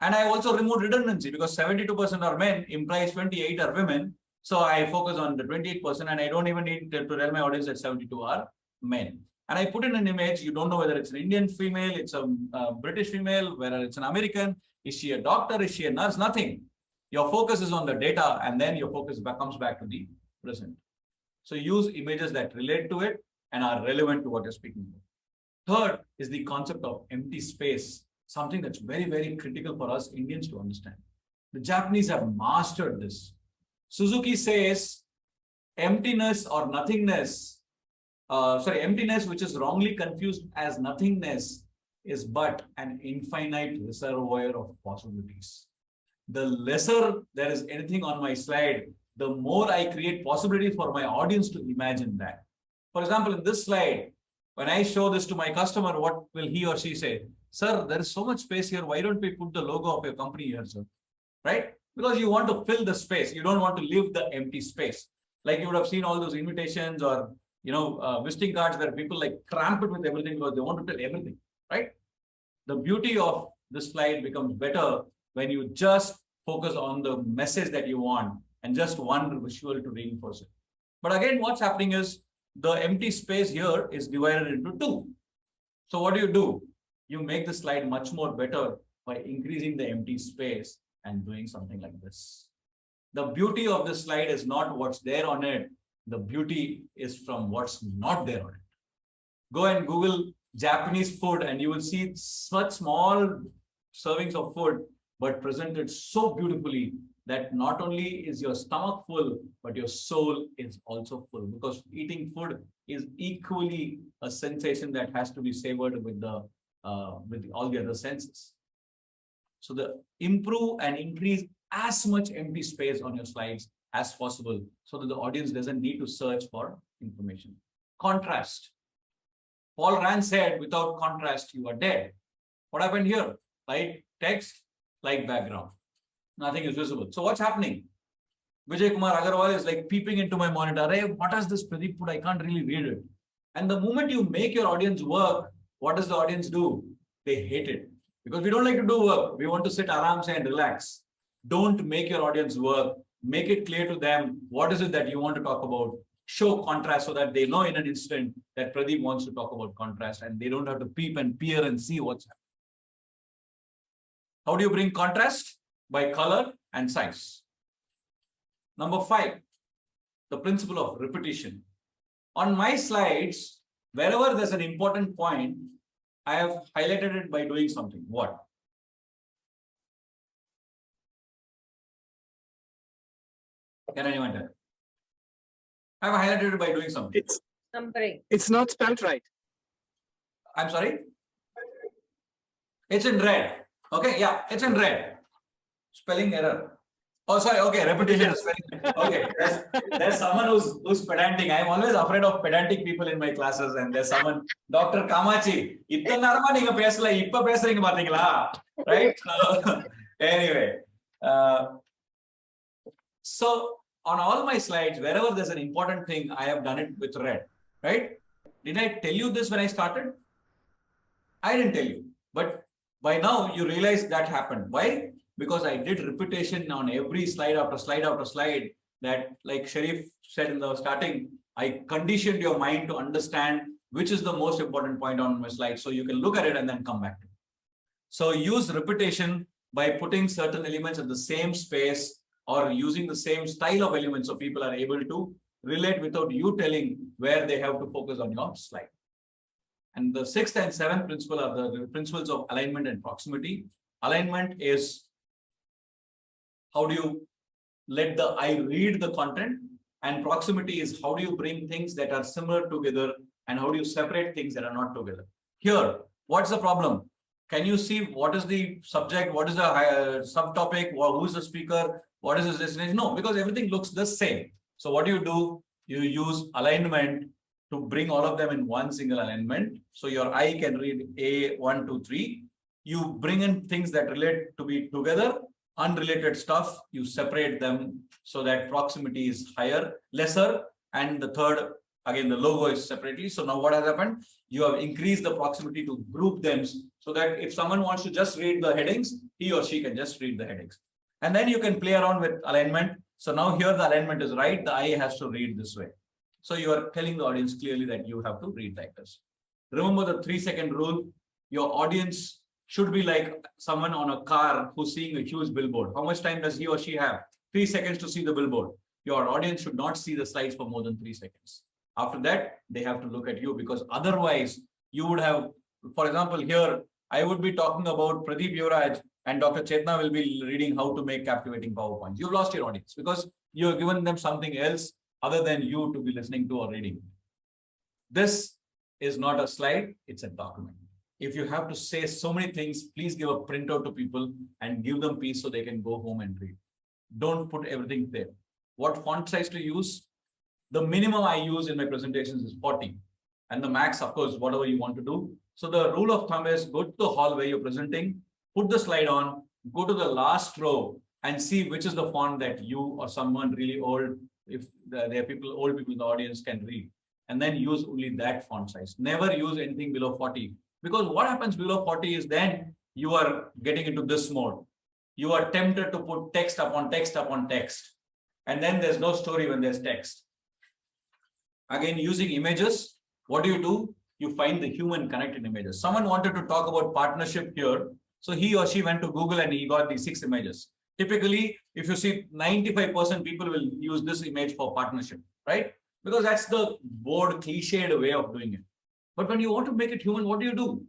And I also remove redundancy because 72% are men implies 28 are women. So I focus on the 28% and I don't even need to tell my audience that 72 are men. And I put in an image, you don't know whether it's an Indian female, it's a British female, whether it's an American, is she a doctor, is she a nurse, nothing. Your focus is on the data and then your focus comes back to the present. So use images that relate to it and are relevant to what you're speaking about. 3rd is the concept of empty space, something that's very, very critical for us Indians to understand. The Japanese have mastered this. Suzuki says emptiness or nothingness, emptiness, which is wrongly confused as nothingness, is but an infinite reservoir of possibilities. The lesser there is anything on my slide, the more I create possibilities for my audience to imagine that. For example, in this slide, when I show this to my customer, what will he or she say? Sir, there is so much space here. Why don't we put the logo of your company here, sir? Right? Because you want to fill the space. You don't want to leave the empty space. Like you would have seen all those invitations or visiting cards where people like cramp it with everything because they want to tell everything, right? The beauty of this slide becomes better when you just focus on the message that you want and just one visual to reinforce it. But again, what's happening is the empty space here is divided into 2. So what do? You make the slide much more better by increasing the empty space and doing something like this. The beauty of this slide is not what's there on it. The beauty is from what's not there on it. Go and Google Japanese food and you will see such small servings of food but presented so beautifully that not only is your stomach full, but your soul is also full, because eating food is equally a sensation that has to be savored with all the other senses. So improve and increase as much empty space on your slides as possible, so that the audience doesn't need to search for information. Contrast. Paul Rand said, without contrast, you are dead. What happened here? Light text, light background. Nothing is visible. So what's happening? Vijay Kumar Agarwal is like peeping into my monitor. Hey, what does this Pradeep put? I can't really read it. And the moment you make your audience work, what does the audience do? They hate it. Because we don't like to do work. We want to sit aram and relax. Don't make your audience work. Make it clear to them what is it that you want to talk about. Show contrast so that they know in an instant that Pradeep wants to talk about contrast, and they don't have to peep and peer and see what's happening. How do you bring contrast? By color and size. Number 5, the principle of repetition. On my slides, wherever there's an important point, I have highlighted it by doing something. What? Can anyone tell? I have highlighted it by doing something. It's not spelled right. I'm sorry? It's in red. Okay, yeah, it's in red. Spelling error. Oh, sorry. Okay, repetition. Spelling. Okay, there's someone who's pedantic. I'm always afraid of pedantic people in my classes, and there's someone, Dr. Kamachi. Right? Anyway, so on all my slides, wherever there's an important thing, I have done it with red. Right? Did I tell you this when I started? I didn't tell you, but by now you realize that happened. Why? Because I did repetition on every slide after slide after slide, that, like Sharif said in the starting, I conditioned your mind to understand which is the most important point on my slide, so you can look at it and then come back to it. So use repetition by putting certain elements at the same space or using the same style of elements, so people are able to relate without you telling where they have to focus on your slide. And the 6th and 7th principle are the principles of alignment and proximity. Alignment is how do you let the eye read the content, and proximity is how do you bring things that are similar together and how do you separate things that are not together. Here, what's the problem? Can you see what is the subject, what is the subtopic, who is the speaker, what is his destination? No, because everything looks the same. So what do? You use alignment to bring all of them in one single alignment. So your eye can read A, 1, 2, 3. You bring in things that relate to be together, unrelated stuff, you separate them so that proximity is lesser. And the third, again, the logo is separately. So now what has happened? You have increased the proximity to group them so that if someone wants to just read the headings, he or she can just read the headings. And then you can play around with alignment. So now here the alignment is right. The eye has to read this way. So you are telling the audience clearly that you have to read like this. Remember the 3-second rule. Your audience should be like someone on a car who's seeing a huge billboard. How much time does he or she have? 3 seconds to see the billboard. Your audience should not see the slides for more than 3 seconds. After that, they have to look at you, because otherwise you would have, for example, here, I would be talking about Pradeep Yuvaraj and Dr. Chetna will be reading how to make captivating PowerPoints. You've lost your audience because you have given them something else other than you to be listening to or reading. This is not a slide, it's a document. If you have to say so many things, please give a printout to people and give them peace so they can go home and read. Don't put everything there. What font size to use? The minimum I use in my presentations is 40. And the max, of course, whatever you want to do. So the rule of thumb is go to the hall where you're presenting, put the slide on, go to the last row and see which is the font that you or someone really old, if there are people, old people in the audience, can read. And then use only that font size. Never use anything below 40. Because what happens below 40 is then you are getting into this mode. You are tempted to put text upon text upon text. And then there's no story when there's text. Again, using images, what do? You find the human connect in images. Someone wanted to talk about partnership here. So he or she went to Google and he got these 6 images. Typically, if you see 95% people will use this image for partnership, right? Because that's the bored, cliched way of doing it. But when you want to make it human, what do?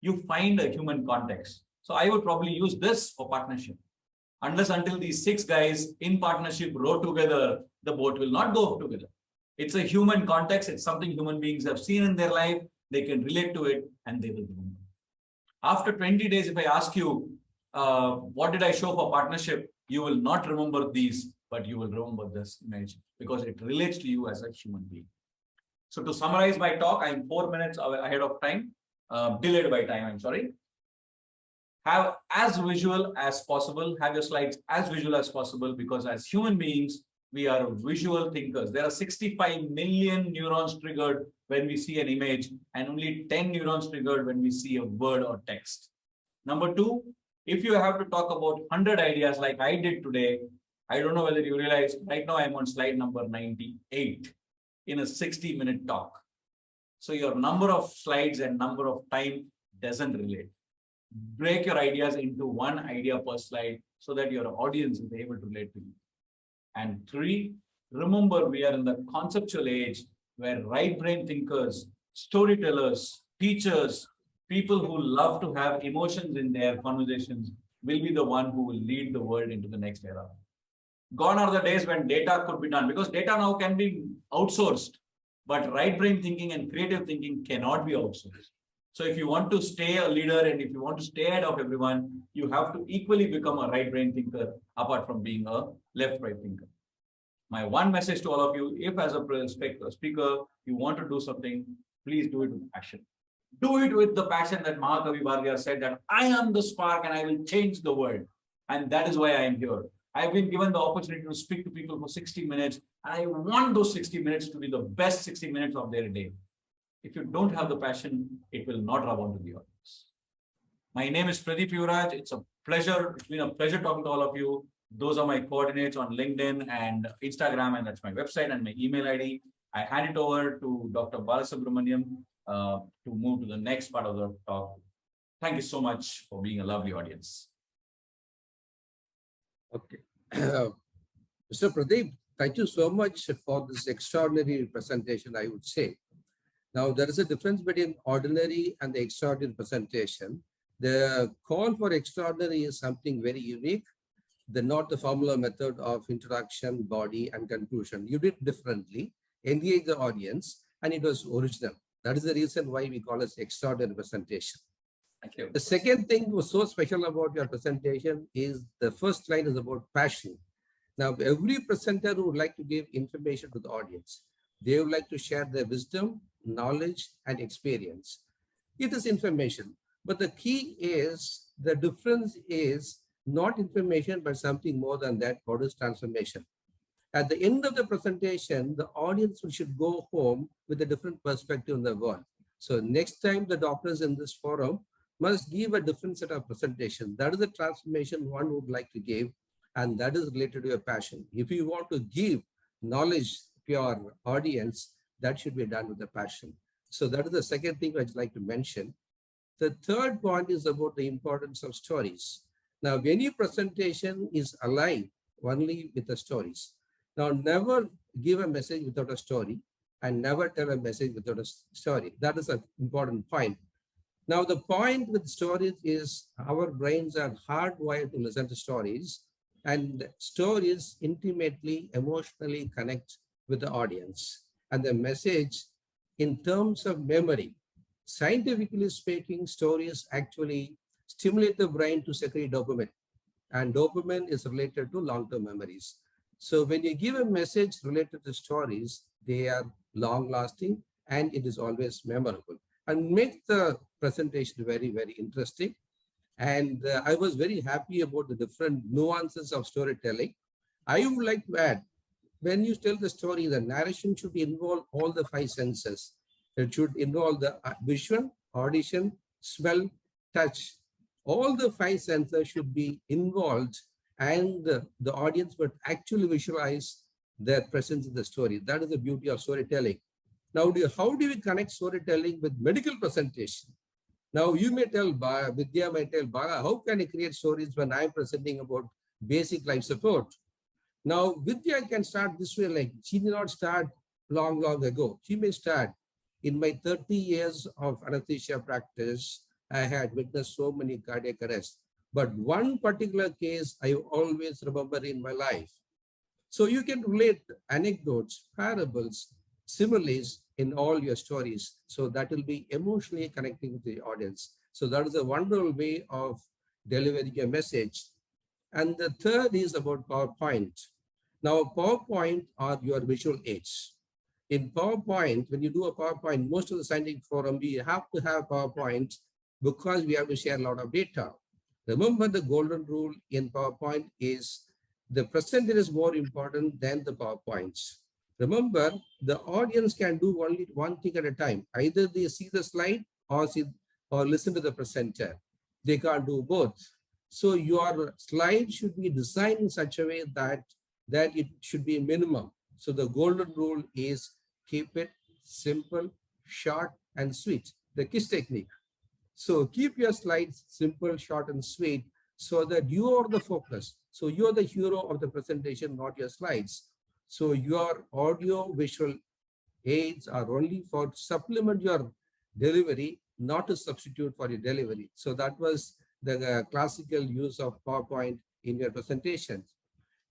You find a human context. So I would probably use this for partnership. Unless until these 6 guys in partnership row together, the boat will not go together. It's a human context. It's something human beings have seen in their life. They can relate to it and they will remember. After 20 days, if I ask you, what did I show for partnership? You will not remember these, but you will remember this image because it relates to you as a human being. So to summarize my talk, I'm 4 minutes ahead of time, delayed by time, I'm sorry. Have as visual as possible, have your slides as visual as possible, because as human beings, we are visual thinkers. There are 65 million neurons triggered when we see an image and only 10 neurons triggered when we see a word or text. Number 2, if you have to talk about 100 ideas like I did today, I don't know whether you realize right now I'm on slide number 98 in a 60-minute talk. So your number of slides and number of time doesn't relate. Break your ideas into one idea per slide so that your audience is able to relate to you. And 3, remember we are in the conceptual age where right brain thinkers, storytellers, teachers, people who love to have emotions in their conversations will be the one who will lead the world into the next era. Gone are the days when data could be done, because data now can be outsourced, but right brain thinking and creative thinking cannot be outsourced. So if you want to stay a leader and if you want to stay ahead of everyone, you have to equally become a right brain thinker apart from being a left right thinker. My one message to all of you, if as a speaker, you want to do something, please do it with passion. Do it with the passion that Mahakavi Bhargava said, that I am the spark and I will change the world. And that is why I am here. I've been given the opportunity to speak to people for 60 minutes. And I want those 60 minutes to be the best 60 minutes of their day. If you don't have the passion, it will not rub onto the audience. My name is Pradeep Yuvaraj. It's a pleasure. It's been a pleasure talking to all of you. Those are my coordinates on LinkedIn and Instagram, and that's my website and my email ID. I hand it over to Dr. Balasubramaniam to move to the next part of the talk. Thank you so much for being a lovely audience. Okay. Mr. Pradeep, thank you so much for this extraordinary presentation, I would say. Now, there is a difference between ordinary and the extraordinary presentation. The call for extraordinary is something very unique, not the formula method of introduction, body, and conclusion. You did differently, engage the audience, and it was original. That is the reason why we call it extraordinary presentation. Thank you. The second thing was so special about your presentation is the first line is about passion. Now, every presenter would like to give information to the audience. They would like to share their wisdom, knowledge, and experience. It is information, but the key is, the difference is not information, but something more than that. What is transformation? At the end of the presentation, the audience should go home with a different perspective in the world. So next time the doctors in this forum must give a different set of presentation. That is the transformation one would like to give, and that is related to your passion. If you want to give knowledge to your audience, that should be done with a passion. So that is the second thing I'd like to mention. The third point is about the importance of stories. Now, any presentation is alive only with the stories. Now, never give a message without a story, and never tell a message without a story. That is an important point. Now, the point with stories is our brains are hardwired to listen to stories, and stories intimately, emotionally connect with the audience. And the message in terms of memory, scientifically speaking, stories actually stimulate the brain to secrete dopamine, and dopamine is related to long-term memories. So when you give a message related to stories, they are long-lasting and it is always memorable, and make the presentation very, very interesting. And I was very happy about the different nuances of storytelling. I would like to add, when you tell the story, the narration should involve all the 5 senses. It should involve the visual, audition, smell, touch. All the 5 senses should be involved, and the audience would actually visualize their presence in the story. That is the beauty of storytelling. Now, how do we connect storytelling with medical presentation? Now, you may tell, Vidya may tell, Bala, how can I create stories when I'm presenting about basic life support? Now, Vidya can start this way, like she did not start long ago. She may start, in my 30 years of anesthesia practice, I had witnessed so many cardiac arrests. But one particular case I always remember in my life. So you can relate anecdotes, parables, similes in all your stories. So that will be emotionally connecting with the audience. So that is a wonderful way of delivering a message. And the third is about PowerPoint. Now, PowerPoint are your visual aids. In PowerPoint, when you do a PowerPoint, most of the scientific forum, we have to have PowerPoint because we have to share a lot of data. Remember, the golden rule in PowerPoint is the presenter is more important than the PowerPoints. Remember, the audience can do only one thing at a time. Either they see the slide or listen to the presenter. They can't do both. So your slide should be designed in such a way that it should be minimum. So the golden rule is keep it simple, short, and sweet. The KISS technique. So keep your slides simple, short, and sweet so that you are the focus. So you're the hero of the presentation, not your slides. So your audio visual aids are only for supplement your delivery, not to substitute for your delivery. So that was the classical use of PowerPoint in your presentation.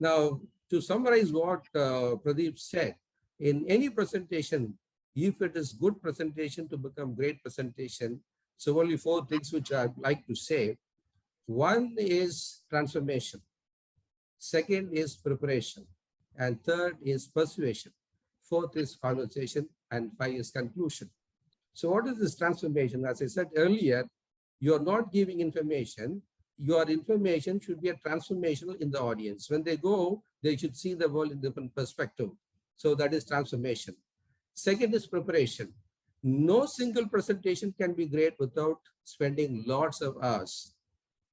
Now, to summarize what Pradeep said, in any presentation, if it is good presentation to become great presentation, so only 4 things which I'd like to say. One is transformation. Second is preparation. And third is persuasion. Fourth is conversation. And 5 is conclusion. So what is this transformation? As I said earlier, you're not giving information. Your information should be a transformational in the audience. When they go, they should see the world in different perspective. So that is transformation. Second is preparation. No single presentation can be great without spending lots of hours.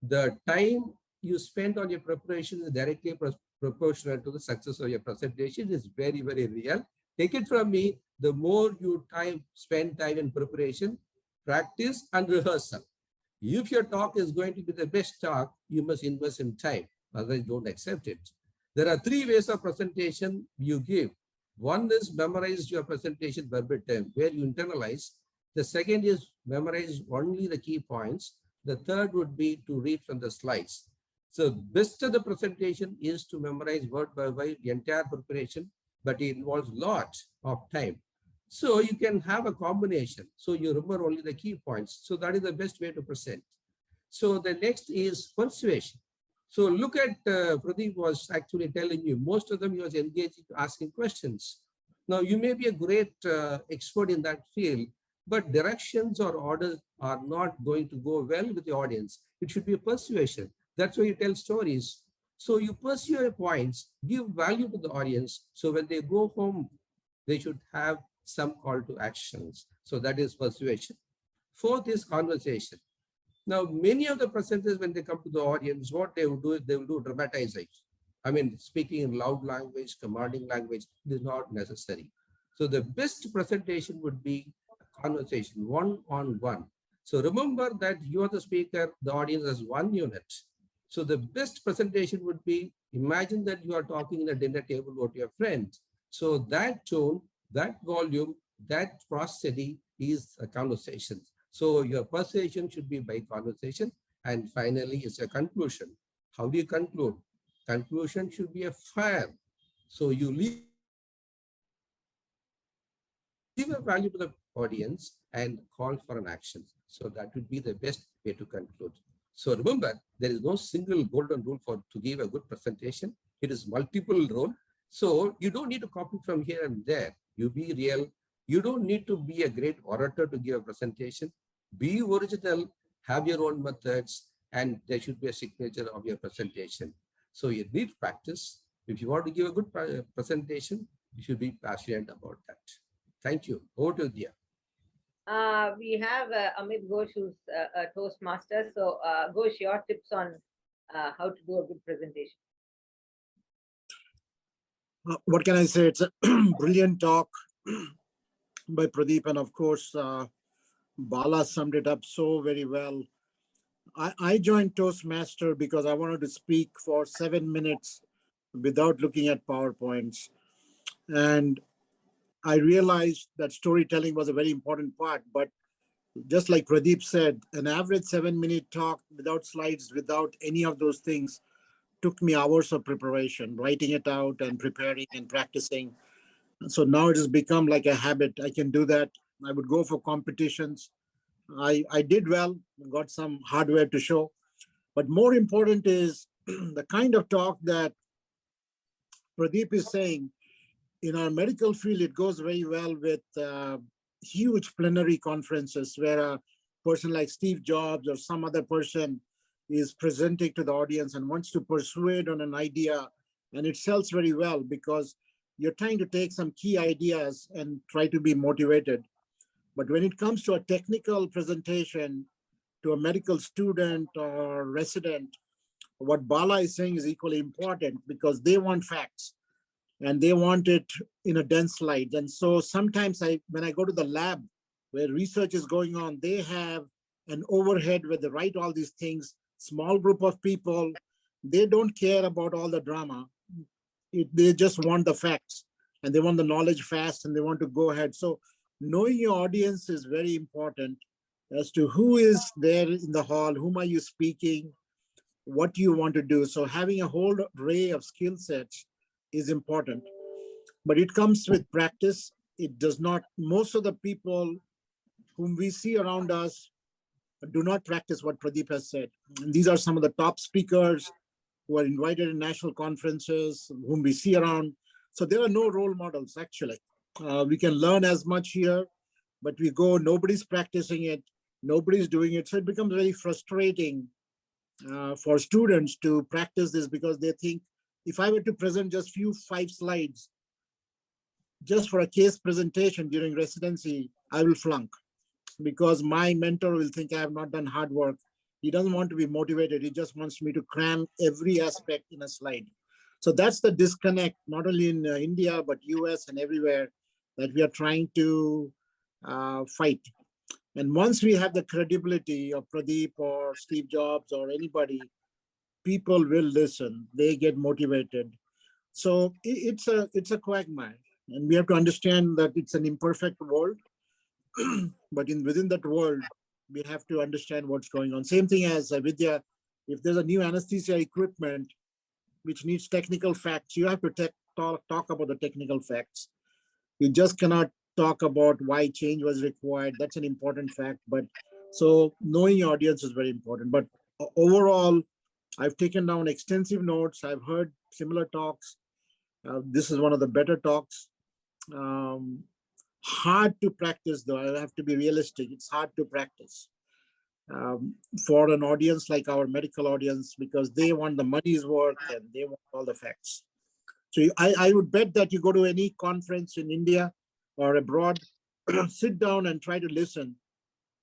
The time you spend on your preparation is directly proportional to the success of your presentation. Is very, very real. Take it from me, the more you spend time in preparation, practice and rehearsal. If your talk is going to be the best talk, you must invest in time, otherwise don't accept it. There are 3 ways of presentation you give. One is memorize your presentation verbatim, where you internalize. The second is memorize only the key points. The third would be to read from the slides. So best of the presentation is to memorize word by word the entire preparation, but it involves lots of time. So you can have a combination. So you remember only the key points. So that is the best way to present. So the next is persuasion. So look at Pradeep was actually telling you, most of them he was engaging asking questions. Now you may be a great expert in that field, but directions or orders are not going to go well with the audience. It should be a persuasion. That's why you tell stories. So you pursue your points, give value to the audience. So when they go home, they should have some call to actions. So that is persuasion. Fourth is conversation. Now, many of the presenters, when they come to the audience, what they will do is they will do dramatization. I mean, speaking in loud language, commanding language, it is not necessary. So the best presentation would be a conversation, one-on-one. So remember that you are the speaker, the audience is one unit. So the best presentation would be, imagine that you are talking in a dinner table with your friends. So that tone, that volume, that prosody is a conversation. So your persuasion should be by conversation. And finally, it's a conclusion. How do you conclude? Conclusion should be a fire. So you leave a value to the audience and call for an action. So that would be the best way to conclude. So remember, there is no single golden rule to give a good presentation. It is multiple rule. So you don't need to copy from here and there. You be real. You don't need to be a great orator to give a presentation. Be original, have your own methods, and there should be a signature of your presentation. So you need practice. If you want to give a good presentation, you should be passionate about that. Thank you. Over to Dia. We have Amit Ghosh, who's a Toastmaster. So Ghosh, your tips on how to do a good presentation. What can I say? It's a brilliant talk by Pradeep, and of course, Bala summed it up so very well. I joined Toastmaster because I wanted to speak for 7 minutes without looking at PowerPoints. And I realized that storytelling was a very important part, but just like Pradeep said, an average 7-minute talk without slides, without any of those things, took me hours of preparation, writing it out and preparing and practicing. So now it has become like a habit. I can do that. I would go for competitions. I did well, got some hardware to show. But more important is the kind of talk that Pradeep is saying. In our medical field, it goes very well with huge plenary conferences where a person like Steve Jobs or some other person is presenting to the audience and wants to persuade on an idea, and it sells very well because you're trying to take some key ideas and try to be motivated. But when it comes to a technical presentation to a medical student or resident, what Bala is saying is equally important because they want facts and they want it in a dense slide. And so sometimes when I go to the lab where research is going on, they have an overhead where they write all these things, small group of people, they don't care about all the drama. They just want the facts and they want the knowledge fast and they want to go ahead. So knowing your audience is very important as to who is there in the hall, whom are you speaking, what you want to do. So having a whole array of skill sets is important, but it comes with practice. It does not, most of the people whom we see around us do not practice what Pradeep has said. And these are some of the top speakers who are invited in national conferences, whom we see around. So there are no role models, actually. We can learn as much here, but we go, nobody's practicing it, nobody's doing it. So it becomes very frustrating for students to practice this because they think, if I were to present just 5 slides just for a case presentation during residency, I will flunk because my mentor will think I have not done hard work. He doesn't want to be motivated. He just wants me to cram every aspect in a slide. So that's the disconnect, not only in India, but US and everywhere, that we are trying to fight. And once we have the credibility of Pradeep or Steve Jobs or anybody, people will listen, they get motivated. So it's a quagmire, and we have to understand that it's an imperfect world, but within that world, we have to understand what's going on. Same thing as Vidya, if there's a new anesthesia equipment which needs technical facts, you have to talk about the technical facts. You just cannot talk about why change was required. That's an important fact. But so knowing your audience is very important. But overall, I've taken down extensive notes. I've heard similar talks. This is one of the better talks. Hard to practice, though. I have to be realistic. It's hard to practice for an audience like our medical audience because they want the money's worth and they want all the facts. So I would bet that you go to any conference in India or abroad, sit down and try to listen.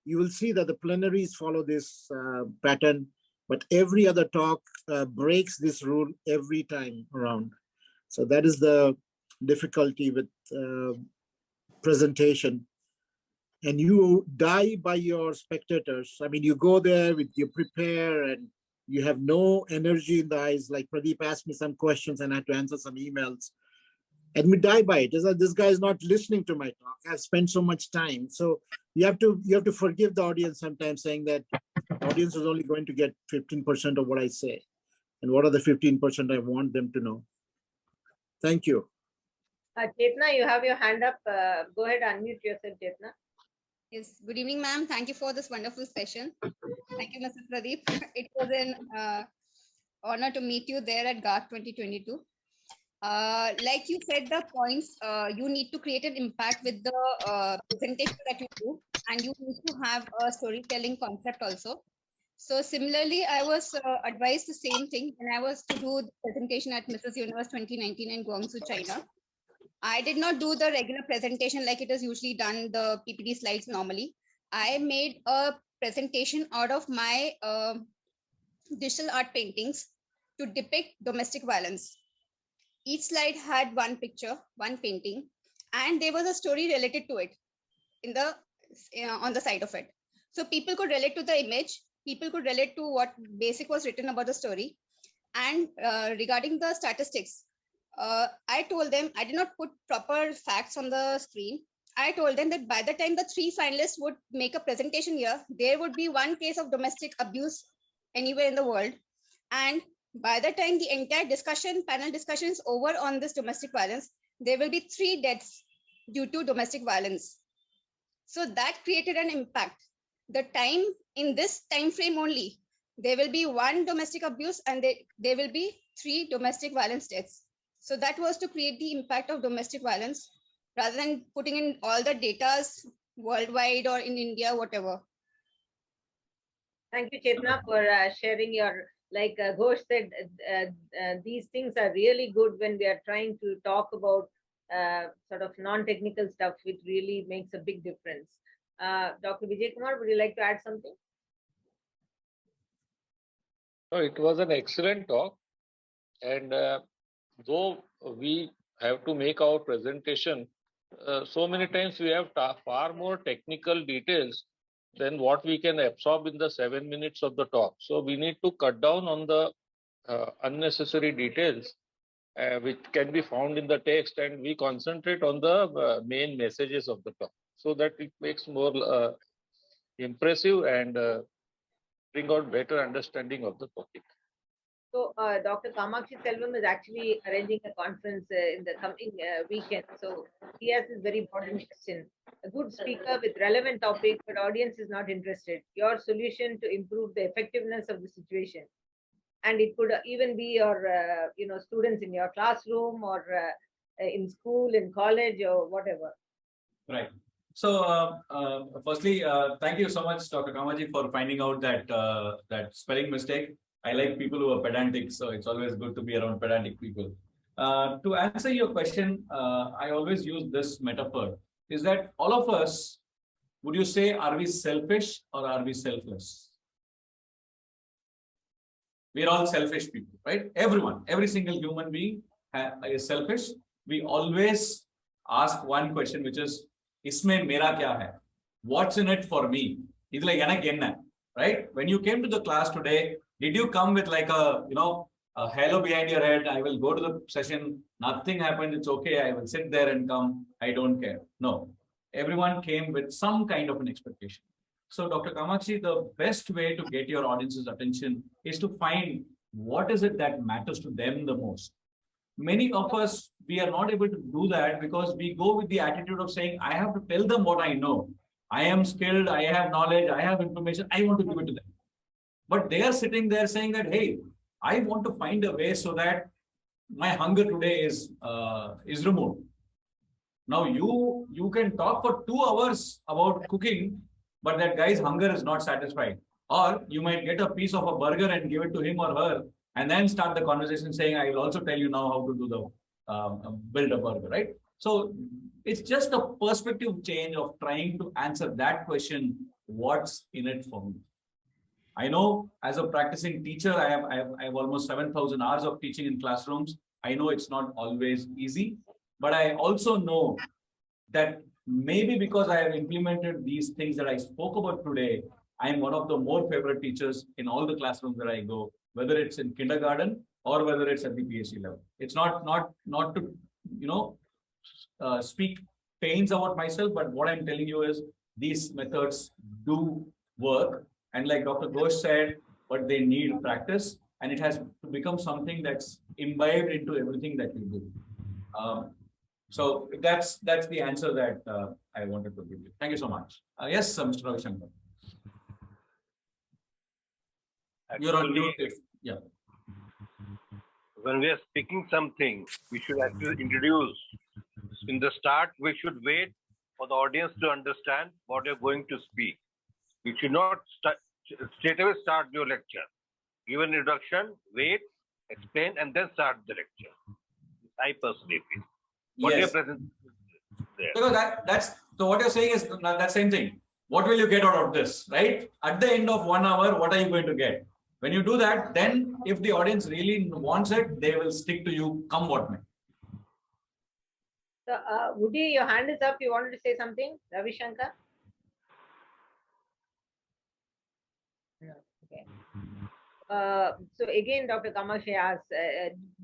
You will see that the plenaries follow this pattern. But every other talk breaks this rule every time around. So that is the difficulty with presentation. And you die by your spectators. I mean, you go there, you prepare, and you have no energy in the eyes. Like Pradeep asked me some questions and I had to answer some emails. And we die by it. This guy is not listening to my talk. I've spent so much time. So you have to forgive the audience sometimes, saying that audience is only going to get 15% of what I say. And what are the 15% I want them to know? Thank you. Chetna, you have your hand up. Go ahead, unmute yourself, Chetna. Yes, good evening, ma'am. Thank you for this wonderful session. Thank you, Mr. Pradeep. It was an honor to meet you there at GART 2022. Like you said, the points, you need to create an impact with the presentation that you do, and you need to have a storytelling concept also. So similarly, I was advised the same thing when I was to do the presentation at Mrs. Universe 2019 in Guangzhou, China. I did not do the regular presentation like it is usually done, the PPT slides normally. I made a presentation out of my digital art paintings to depict domestic violence. Each slide had one picture, one painting, and there was a story related to it in the on the side of it. So people could relate to the image, people could relate to what basic was written about the story. And regarding the statistics, I told them I did not put proper facts on the screen. I told them that by the time the 3 finalists would make a presentation here, there would be one case of domestic abuse anywhere in the world. And by the time the entire panel discussion is over on this domestic violence, there will be 3 deaths due to domestic violence. So that created an impact. The time in this time frame only, there will be 1 domestic abuse and there will be 3 domestic violence deaths. So that was to create the impact of domestic violence rather than putting in all the data worldwide or in India, whatever. Thank you, Chetna, for sharing your, like Ghosh said, these things are really good when we are trying to talk about sort of non-technical stuff, which really makes a big difference. Dr. Vijay Kumar, would you like to add something? No, it was an excellent talk. And though we have to make our presentation, so many times we have far more technical details than what we can absorb in the 7 minutes of the talk. So we need to cut down on the unnecessary details which can be found in the text, and we concentrate on the main messages of the talk so that it makes more impressive and bring out better understanding of the topic. So Dr. Kamakshi Selvam is actually arranging a conference in the coming weekend. So he has this very important question. A good speaker with relevant topic, but audience is not interested. Your solution to improve the effectiveness of the situation. And it could even be your students in your classroom or in school, in college or whatever. Right. So firstly, thank you so much, Dr. Kamaji, for finding out that that spelling mistake. I like people who are pedantic, so it's always good to be around pedantic people. To answer your question, I always use this metaphor, is that all of us, would you say, are we selfish or are we selfless? We're all selfish people, right? Everyone, every single human being is selfish. We always ask one question, which is, Isme mera kya hai? What's in it for me? It's like, right? When you came to the class today, did you come with like a halo behind your head? I will go to the session. Nothing happened. It's okay. I will sit there and come. I don't care. No. Everyone came with some kind of an expectation. So, Dr. Kamakshi, the best way to get your audience's attention is to find what is it that matters to them the most. Many of us, we are not able to do that because we go with the attitude of saying, I have to tell them what I know. I am skilled. I have knowledge. I have information. I want to give it to them. But they are sitting there saying that, hey, I want to find a way so that my hunger today is removed. Now you can talk for 2 hours about cooking, but that guy's hunger is not satisfied. Or you might get a piece of a burger and give it to him or her, and then start the conversation saying, I will also tell you now how to do the build a burger, right? So it's just a perspective change of trying to answer that question, what's in it for me? I know as a practicing teacher, I have almost 7,000 hours of teaching in classrooms. I know it's not always easy, but I also know that maybe because I have implemented these things that I spoke about today, I am one of the more favorite teachers in all the classrooms that I go, whether it's in kindergarten or whether it's at the PhD level. It's not to speak pains about myself, but what I'm telling you is these methods do work. And like Dr. Ghosh said, but they need practice, and it has to become something that's imbibed into everything that you do. So that's the answer that I wanted to give you. Thank you so much. Yes, Mr. Ravi Shankar. You're on mute. Yeah. When we are speaking something, we should actually introduce. In the start, we should wait for the audience to understand what you're going to speak. You should not straight away start your lecture. Give an introduction, wait, explain, and then start the lecture. I personally feel. What Yes. you're presenting there. Because that's so what you're saying is that same thing. What will you get out of this, right? At the end of 1 hour, what are you going to get? When you do that, then if the audience really wants it, they will stick to you, come what may. So, Woody, your hand is up. You wanted to say something, Ravi Shankar? No. Okay. So again, Dr. Kamakshi asks,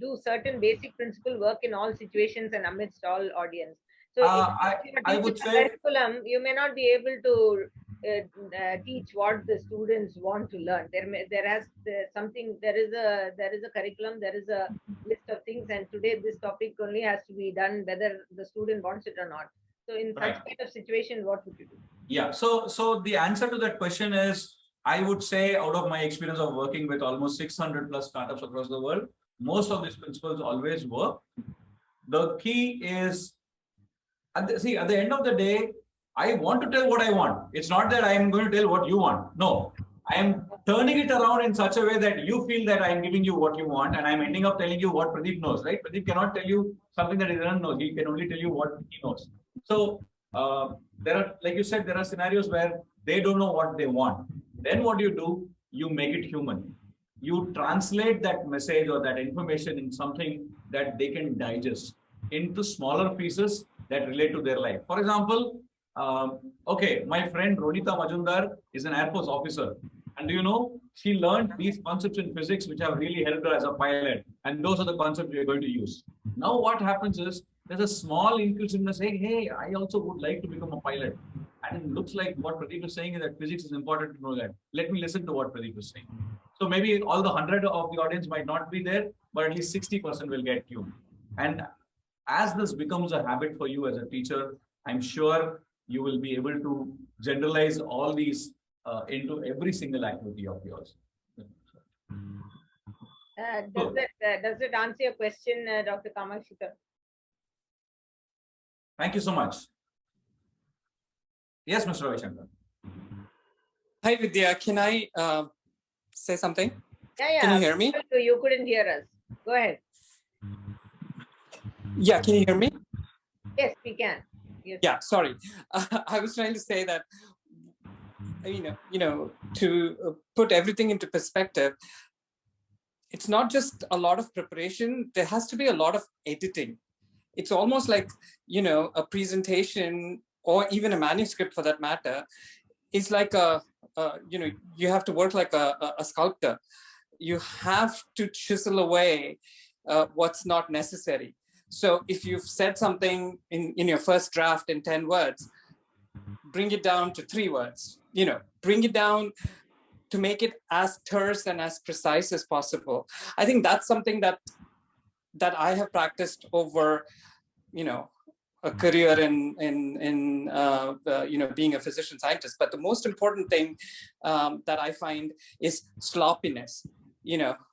do certain basic principle work in all situations and amidst all audience? So I if you I teach would a say, curriculum, you may not be able to teach what the students want to learn. There is a curriculum, there is a list of things, and today this topic only has to be done whether the student wants it or not. So in such Right. kind of situation, what would you do? Yeah. So the answer to that question is, I would say, out of my experience of working with almost 600 plus startups across the world, most of these principles always work. The key is, at the end of the day, I want to tell what I want. It's not that I am going to tell what you want. No, I am turning it around in such a way that you feel that I am giving you what you want, and I'm ending up telling you what Pradeep knows, right? Pradeep cannot tell you something that he doesn't know. He can only tell you what he knows. So there are, like you said, there are scenarios where they don't know what they want. Then what do? You make it human. You translate that message or that information in something that they can digest into smaller pieces that relate to their life. For example, okay, my friend Ronita Majumdar is an Air Force officer. And do you know, she learned these concepts in physics, which have really helped her as a pilot. And those are the concepts we are going to use. Now, what happens is there's a small inclusiveness saying, hey, I also would like to become a pilot. And it looks like what Pradeep is saying is that physics is important to know that. Let me listen to what Pradeep is saying. So maybe all the 100 of the audience might not be there, but at least 60% will get tuned. And as this becomes a habit for you as a teacher, I'm sure you will be able to generalize all these into every single activity of yours. Does it answer your question, Dr. Kamakshi? Thank you so much. Yes, Mr. Ravi Shankar. Hi, Vidya. Can I say something? Yeah. Can you hear me? You couldn't hear us. Go ahead. Yeah, can you hear me? Yes, we can. Yes. Yeah, sorry. I was trying to say that, to put everything into perspective, it's not just a lot of preparation. There has to be a lot of editing. It's almost like, a presentation or even a manuscript for that matter is like you have to work like a sculptor. You have to chisel away what's not necessary. So if you've said something in your first draft in 10 words, bring it down to 3 words, bring it down to make it as terse and as precise as possible. I think that's something that I have practiced over, a career in being a physician scientist. But the most important thing that I find is sloppiness.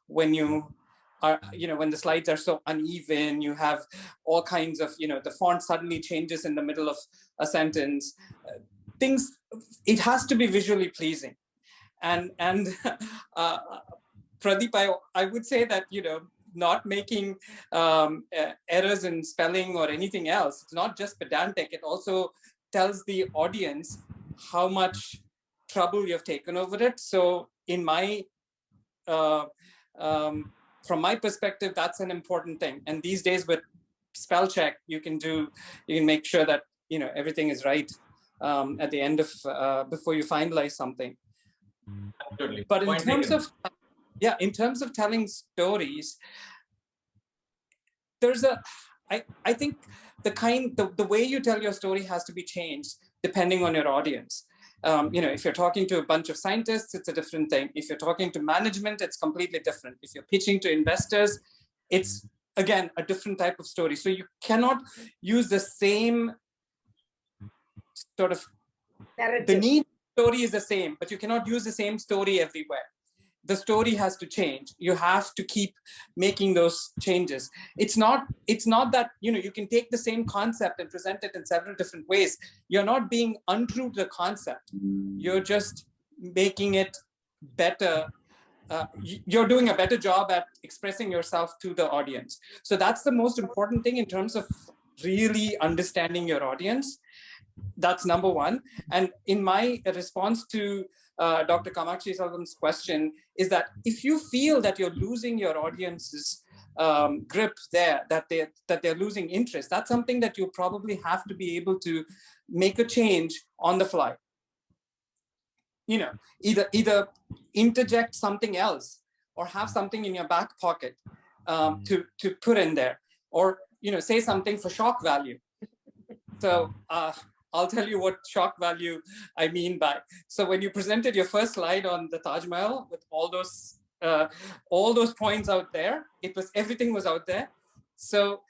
When you are, when the slides are so uneven, you have all kinds of, the font suddenly changes in the middle of a sentence. It has to be visually pleasing. And Pradeep, I would say that, not making errors in spelling or anything else. It's not just pedantic. It also tells the audience how much trouble you've taken over it. So in my, from my perspective, that's an important thing. And these days with spell check, you can make sure that, everything is right at the end of, before you finalize something. Absolutely. But in terms of telling stories, I think the way you tell your story has to be changed depending on your audience. If you're talking to a bunch of scientists, it's a different thing. If you're talking to management, it's completely different. If you're pitching to investors, it's again a different type of story. So you cannot use the same sort of narrative. The need story is the same, but you cannot use the same story everywhere. The story has to change. You have to keep making those changes. It's not that, you can take the same concept and present it in several different ways. You're not being untrue to the concept. You're just making it better. You're doing a better job at expressing yourself to the audience. So that's the most important thing in terms of really understanding your audience. That's number one. And in my response to Dr. Kamakshi Selvan's question is that if you feel that you're losing your audience's grip there, that they're losing interest, that's something that you probably have to be able to make a change on the fly. Either interject something else or have something in your back pocket to put in there, or say something for shock value. So I'll tell you what shock value I mean by. So when you presented your first slide on the Taj Mahal with all those points out there, everything was out there. So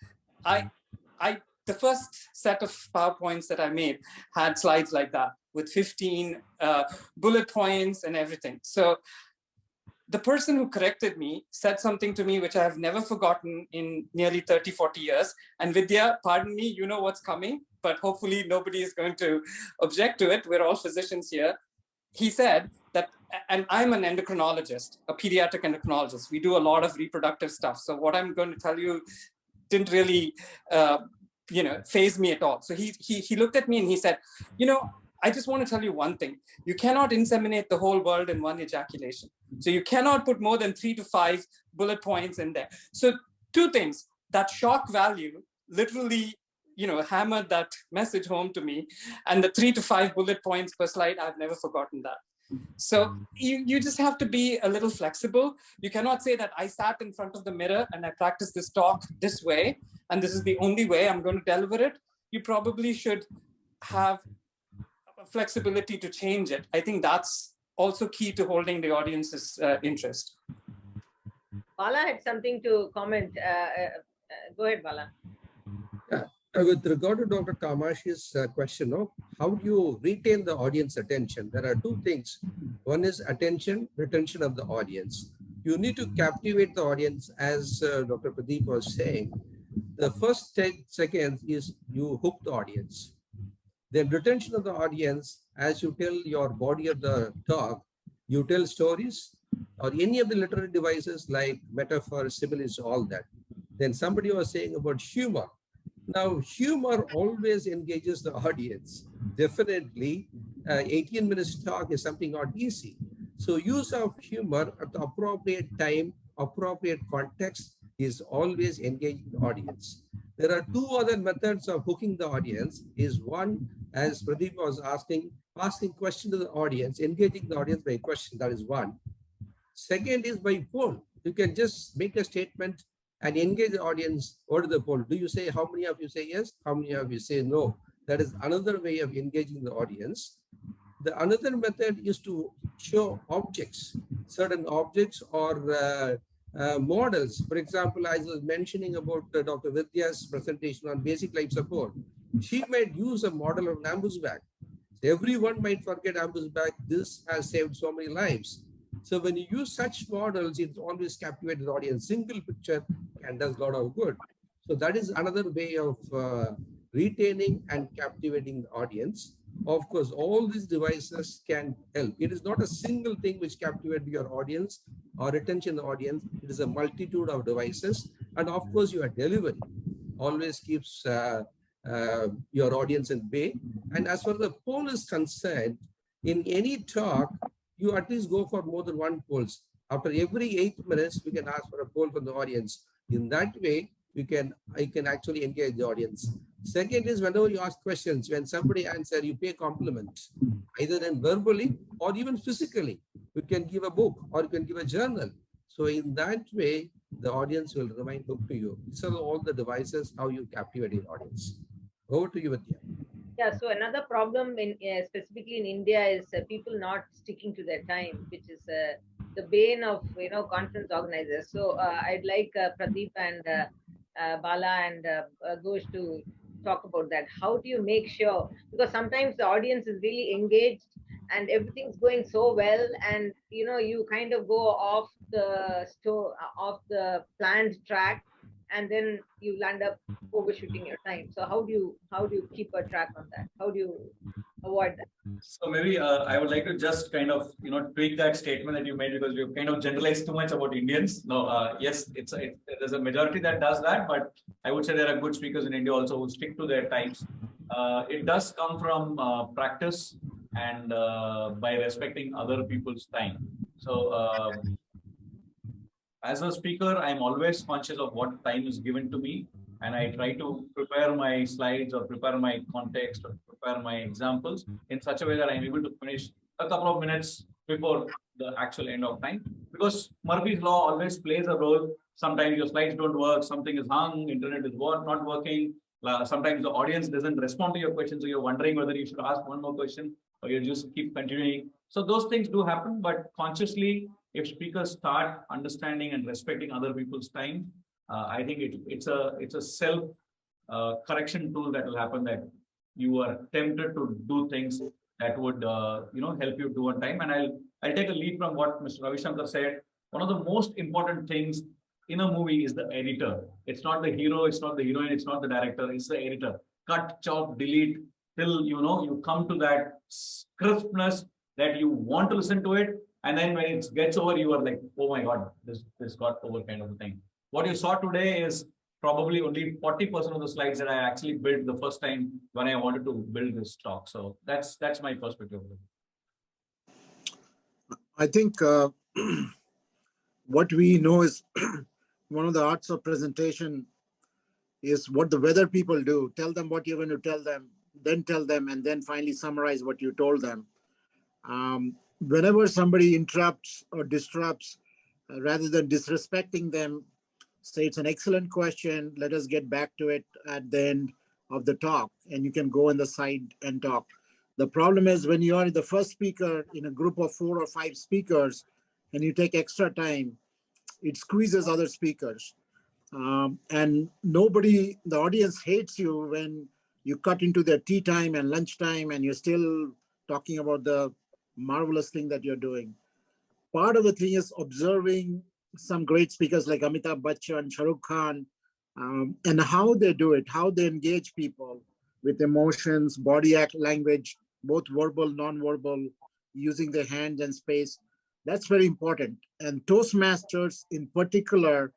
the first set of PowerPoints that I made had slides like that with 15 bullet points and everything. So the person who corrected me said something to me which I have never forgotten in nearly 30, 40 years. And Vidya, pardon me, you know what's coming, but hopefully nobody is going to object to it. We're all physicians here. He said that, and I'm an endocrinologist, a pediatric endocrinologist. We do a lot of reproductive stuff. So what I'm going to tell you didn't really, faze me at all. So he looked at me and he said, I just want to tell you one thing. You cannot inseminate the whole world in one ejaculation. So you cannot put more than 3 to 5 bullet points in there. So 2 things, that shock value literally, hammered that message home to me. And the 3 to 5 bullet points per slide, I've never forgotten that. So you just have to be a little flexible. You cannot say that I sat in front of the mirror and I practiced this talk this way, and this is the only way I'm going to deliver it. You probably should have flexibility to change it. I think that's also key to holding the audience's interest. Bala had something to comment. Go ahead, Bala. Yeah. With regard to Dr. Kamashi's question of how do you retain the audience attention, there are 2 things. One is retention of the audience. You need to captivate the audience, as Dr. Pradeep was saying. The first 10 seconds is you hook the audience. Then retention of the audience, as you tell your body of the talk, you tell stories or any of the literary devices like metaphors, similes, all that. Then somebody was saying about humor. Now, humor always engages the audience. Definitely, 18 minutes talk is something not easy. So use of humor at the appropriate time, appropriate context is always engaging the audience. There are 2 other methods of hooking the audience. Is one, as Pradeep was asking question to the audience, engaging the audience by question. That is one. Second is by poll. You can just make a statement and engage the audience. What is the poll? Do you say, how many of you say yes? How many of you say no? That is another way of engaging the audience. The another method is to show objects, certain objects or models. For example, I was mentioning about Dr. Vidya's presentation on basic life support. She might use a model of an ambush bag. Everyone might forget ambush bag. This has saved so many lives. So when you use such models, it always captivates the audience. Single picture and does a lot of good. So that is another way of retaining and captivating the audience. Of course, all these devices can help. It is not a single thing which captivates your audience or retention the audience. It is a multitude of devices. And of course, your delivery always keeps your audience in bay. And as far as the poll is concerned, in any talk, you at least go for more than 1 polls. After every 8 minutes, we can ask for a poll from the audience. In that way, I can actually engage the audience. Second is whenever you ask questions, when somebody answers, you pay compliments, either in verbally or even physically. You can give a book or you can give a journal. So in that way, the audience will remain hooked to you. These are all the devices, how you captivate your audience. Over to you, Vidya. Yeah, so another problem specifically in India is people not sticking to their time, which is the bane of conference organizers. So I'd like Pradeep and Bala and Ghosh to talk about that. How do you make sure, because sometimes the audience is really engaged and everything's going so well, and you kind of go off the planned track, and then you land up overshooting your time. So how do you keep a track on that? How do you avoid that? So maybe I would like to just kind of tweak that statement that you made, because we've kind of generalized too much about Indians. No, yes, there's a majority that does that, but I would say there are good speakers in India also who stick to their times. It does come from practice and by respecting other people's time. So as a speaker, I'm always conscious of what time is given to me, and I try to prepare my slides or prepare my context or prepare my examples in such a way that I'm able to finish a couple of minutes before the actual end of time. Because Murphy's law always plays a role. Sometimes your slides don't work, something is hung, internet is not working, Sometimes the audience doesn't respond to your question, so you're wondering whether you should ask one more question or you just keep continuing. So those things do happen, but consciously, if speakers start understanding and respecting other people's time, I think it's a self correction tool that will happen, that you are tempted to do things that would help you do on time. And I'll take a lead from what Mr. Ravi Shankar said. One of the most important things in a movie is the editor. It's not the hero, it's not the heroine, it's not the director, it's the editor. Cut, chop, delete till you come to that crispness that you want to listen to it. And then when it gets over, you are like, oh my God, this got over, kind of a thing. What you saw today is probably only 40% of the slides that I actually built the first time when I wanted to build this talk. So that's my perspective. I think what we know is one of the arts of presentation is what the weather people do. Tell them what you're going to tell them, and then finally summarize what you told them. Whenever somebody interrupts or disrupts, rather than disrespecting them, say it's an excellent question, let us get back to it at the end of the talk, and you can go on the side and talk. The problem is when you are the first speaker in a group of 4 or 5 speakers and you take extra time, it squeezes other speakers. And the audience hates you when you cut into their tea time and lunch time and you're still talking about the marvelous thing that you're doing. Part of the thing is observing some great speakers like Amitabh Bachchan, Shah Rukh Khan, and how they do it, how they engage people with emotions, body language, both verbal, non-verbal, using their hands and space. That's very important. And Toastmasters in particular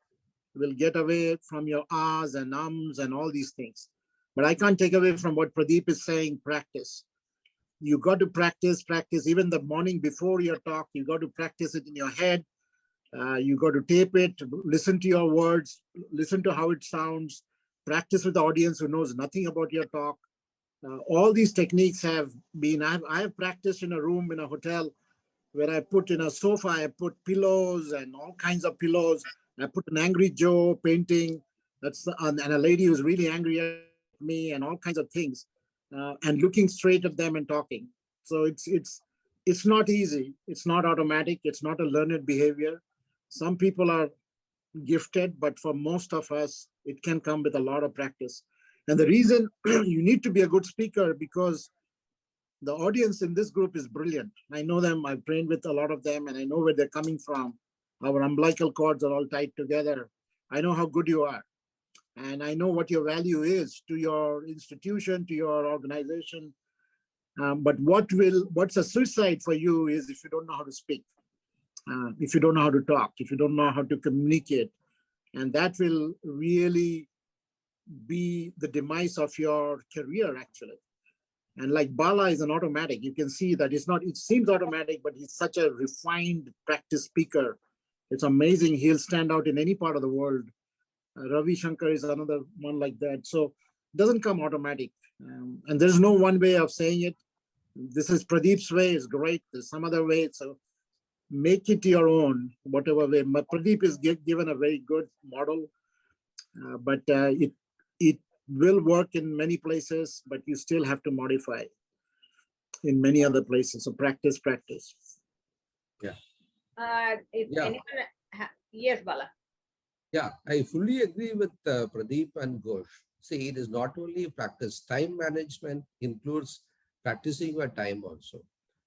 will get away from your ahs and ums and all these things. But I can't take away from what Pradeep is saying, practice. You got to practice, even the morning before your talk, you got to practice it in your head. You got to tape it, listen to your words, listen to how it sounds, practice with the audience who knows nothing about your talk. All these techniques have been, I have practiced in a room in a hotel where I put in a sofa, I put pillows and all kinds of pillows. I put an Angry Joe painting, and a lady who's really angry at me and all kinds of things, and looking straight at them and talking. So it's not easy. It's not automatic. It's not a learned behavior. Some people are gifted, but for most of us, it can come with a lot of practice. And the reason you need to be a good speaker, because the audience in this group is brilliant. I know them, I've trained with a lot of them, and I know where they're coming from. Our umbilical cords are all tied together. I know how good you are. And I know what your value is to your institution, to your organization. But what's a suicide for you is if you don't know how to speak, if you don't know how to talk, if you don't know how to communicate. And that will really be the demise of your career, actually. And like Bala is an automatic, you can see that it seems automatic, but he's such a refined practice speaker. It's amazing. He'll stand out in any part of the world. Ravi Shankar is another one like that. So it doesn't come automatic. And there's no one way of saying it. This is Pradeep's way, is great. There's some other way. So make it your own, whatever way. Pradeep is given a very good model, but it will work in many places, but you still have to modify in many other places. So practice. Yeah. If anyone, yes, Bala. Yeah, I fully agree with Pradeep and Ghosh. See, it is not only practice. Time management includes practicing your time also.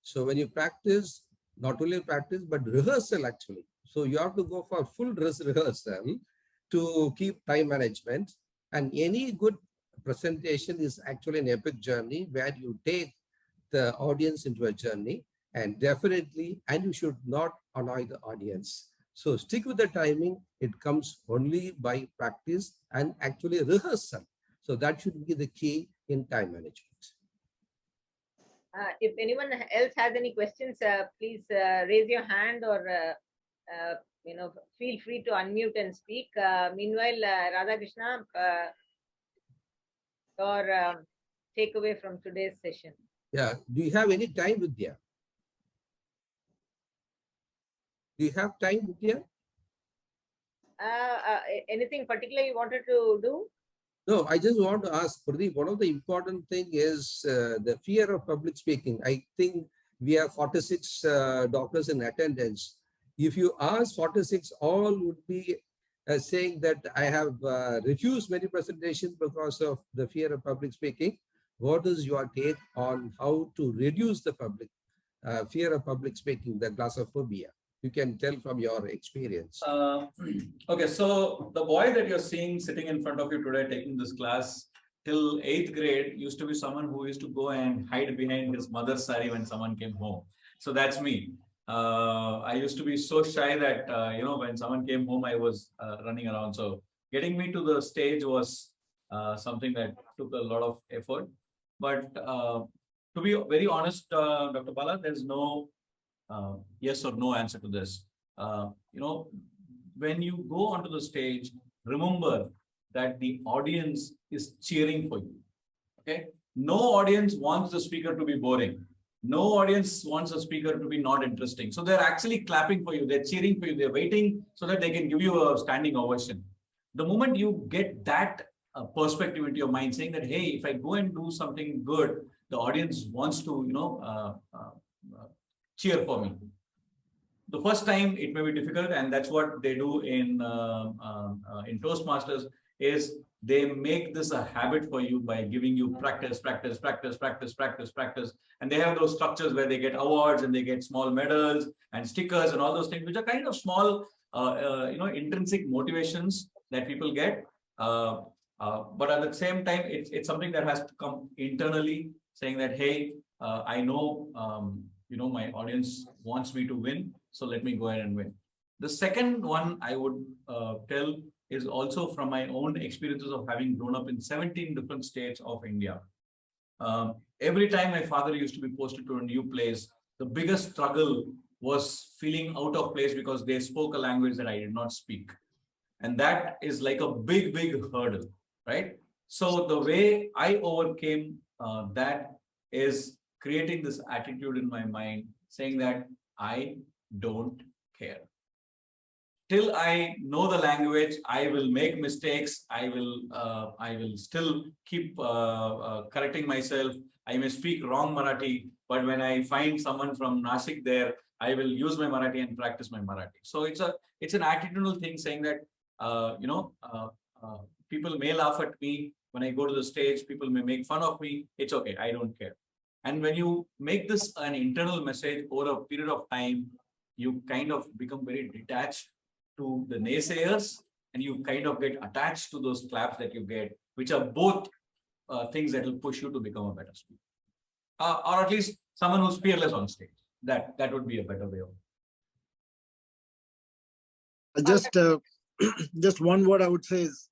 So when you practice, not only practice, but rehearsal actually. So you have to go for full dress rehearsal to keep time management. And any good presentation is actually an epic journey where you take the audience into a journey, and definitely, and you should not annoy the audience. So stick with the timing. It comes only by practice and actually rehearsal. So that should be the key in time management. If anyone else has any questions, please raise your hand or feel free to unmute and speak. Meanwhile, Radhakrishna, your takeaway from today's session. Yeah. Do you have any time, Vidya? Do you have time, Vidya? Anything particular you wanted to do? No, I just want to ask Pradeep, one of the important thing is the fear of public speaking. I think we have 46 doctors in attendance. If you ask 46, all would be saying that I have refused many presentations because of the fear of public speaking. What is your take on how to reduce the public fear of public speaking, the glossophobia? You can tell from your experience. Okay, so the boy that you're seeing sitting in front of you today taking this class till 8th grade used to be someone who used to go and hide behind his mother's sari when someone came home. So that's me. I used to be so shy that, when someone came home, I was running around. So getting me to the stage was something that took a lot of effort. But to be very honest, Dr. Bala, there's no yes or no answer to this. When you go onto the stage, remember that the audience is cheering for you. Okay. No audience wants the speaker to be boring. No audience wants the speaker to be not interesting. So they're actually clapping for you. They're cheering for you. They're waiting so that they can give you a standing ovation. The moment you get that perspective into your mind, saying that, hey, if I go and do something good, the audience wants to, cheer for me. The first time it may be difficult, and that's what they do in Toastmasters, is they make this a habit for you by giving you practice, and they have those structures where they get awards and they get small medals and stickers and all those things, which are kind of small, intrinsic motivations that people get. But at the same time, it's something that has to come internally, saying that, hey, I know, my audience wants me to win, so let me go ahead and win. The second one I would tell is also from my own experiences of having grown up in 17 different states of India. Every time my father used to be posted to a new place, the biggest struggle was feeling out of place because they spoke a language that I did not speak. And that is like a big, big hurdle, right? So the way I overcame that is creating this attitude in my mind, saying that I don't care. Till I know the language, I will make mistakes. I will still keep correcting myself. I may speak wrong Marathi, but when I find someone from Nasik there, I will use my Marathi and practice my Marathi. So it's an attitudinal thing, saying that people may laugh at me when I go to the stage. People may make fun of me. It's okay. I don't care. And when you make this an internal message over a period of time, you kind of become very detached to the naysayers, and you kind of get attached to those claps that you get, which are both things that will push you to become a better speaker, or at least someone who's fearless on stage. That would be a better way of. Just one word I would say is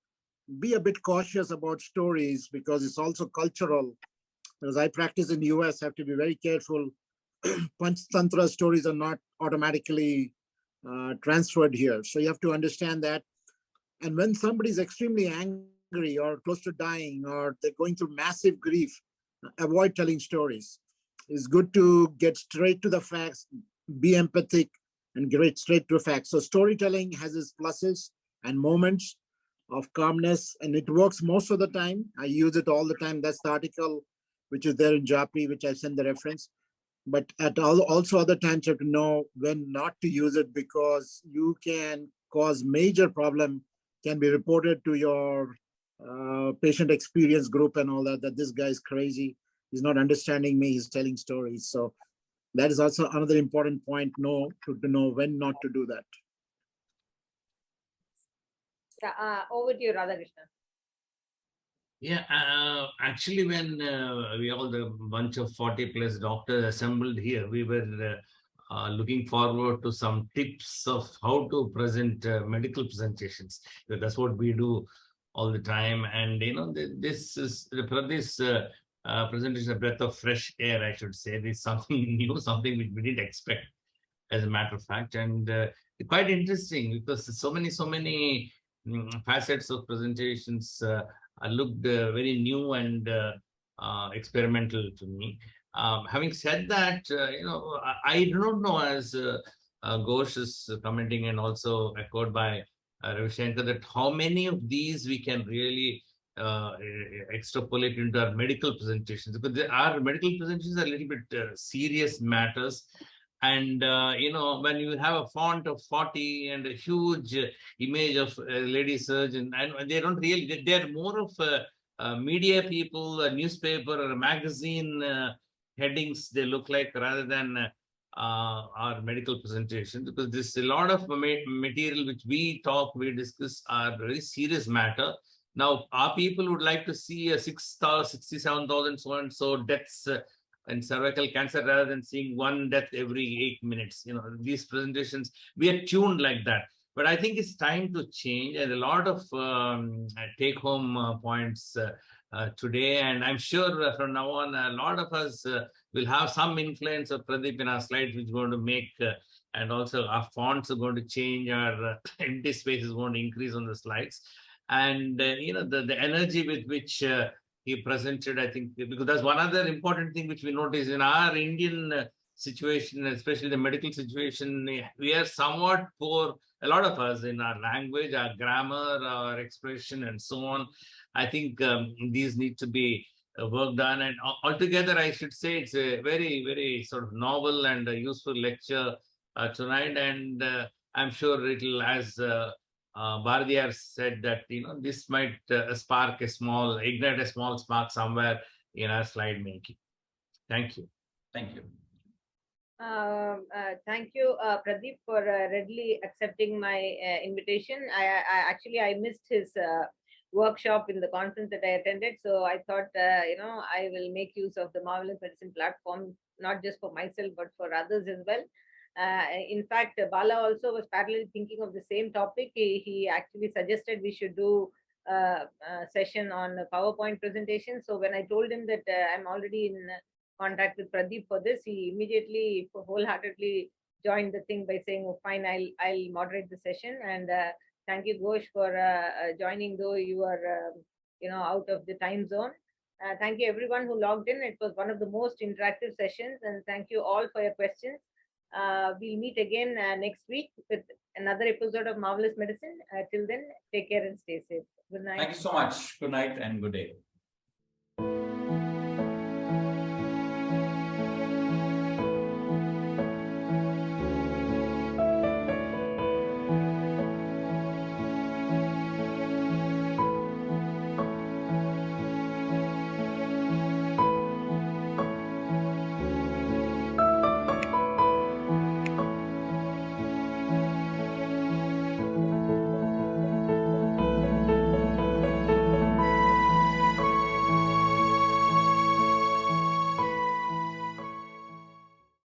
be a bit cautious about stories, because it's also cultural. Because I practice in the US, have to be very careful. Panchtantra stories are not automatically transferred here. So you have to understand that. And when somebody is extremely angry or close to dying, or they're going through massive grief, avoid telling stories. It's good to get straight to the facts, be empathic, and get straight to facts. So storytelling has its pluses and moments of calmness, and it works most of the time. I use it all the time. That's the article which is there in Japi, which I send the reference. But at also other times, you have to know when not to use it, because you can cause major problem, can be reported to your patient experience group and all that this guy is crazy. He's not understanding me. He's telling stories. So that is also another important point, to know when not to do that. Yeah, over to you, Radhakrishnan. Yeah, actually, when we all, the bunch of 40 plus doctors assembled here, we were looking forward to some tips of how to present medical presentations. That's what we do all the time. And, this is this presentation, a breath of fresh air, I should say. This is something new, something which we didn't expect, as a matter of fact. And quite interesting, because so many facets of presentations looked very new and experimental to me. Having said that, I do not know, as Ghosh is commenting and also echoed by Ravi Shankar, that how many of these we can really extrapolate into our medical presentations, because our medical presentations are a little bit serious matters. And, when you have a font of 40 and a huge image of a lady surgeon, and they don't really, they're more of media people, a newspaper or a magazine headings they look like, rather than our medical presentation, because there's a lot of material which we discuss are very serious matter. Now, our people would like to see a 67,000 so and so deaths in cervical cancer, rather than seeing one death every 8 minutes. These presentations, we are tuned like that. But I think it's time to change, and a lot of take-home points today. And I'm sure from now on, a lot of us will have some influence of Pradeep in our slides, which is going to make, and also our fonts are going to change, our empty space is going to increase on the slides. And, the energy with which he presented, I think, because that's one other important thing which we notice in our Indian situation, especially the medical situation, we are somewhat poor, a lot of us, in our language, our grammar, our expression, and so on. I think these need to be worked on. And altogether, I should say it's a very, very sort of novel and useful lecture tonight. And I'm sure it'll, as Bharadiyar said, that this might ignite a small spark somewhere in our slide making. Thank you. Thank you. Thank you, Pradeep, for readily accepting my invitation. I missed his workshop in the conference that I attended, so I thought I will make use of the Marvelous Medicine platform, not just for myself but for others as well. In fact, Bala also was parallelly thinking of the same topic. He actually suggested we should do a session on PowerPoint presentation. So when I told him that I'm already in contact with Pradeep for this, he immediately wholeheartedly joined the thing by saying, "Oh, fine, I'll moderate the session." And thank you, Ghosh, for joining, though you are out of the time zone. Thank you everyone who logged in. It was one of the most interactive sessions, and thank you all for your questions. We'll meet again next week with another episode of Marvelous Medicine. Till then, take care and stay safe. Good night. Thank you so much. Good night and good day.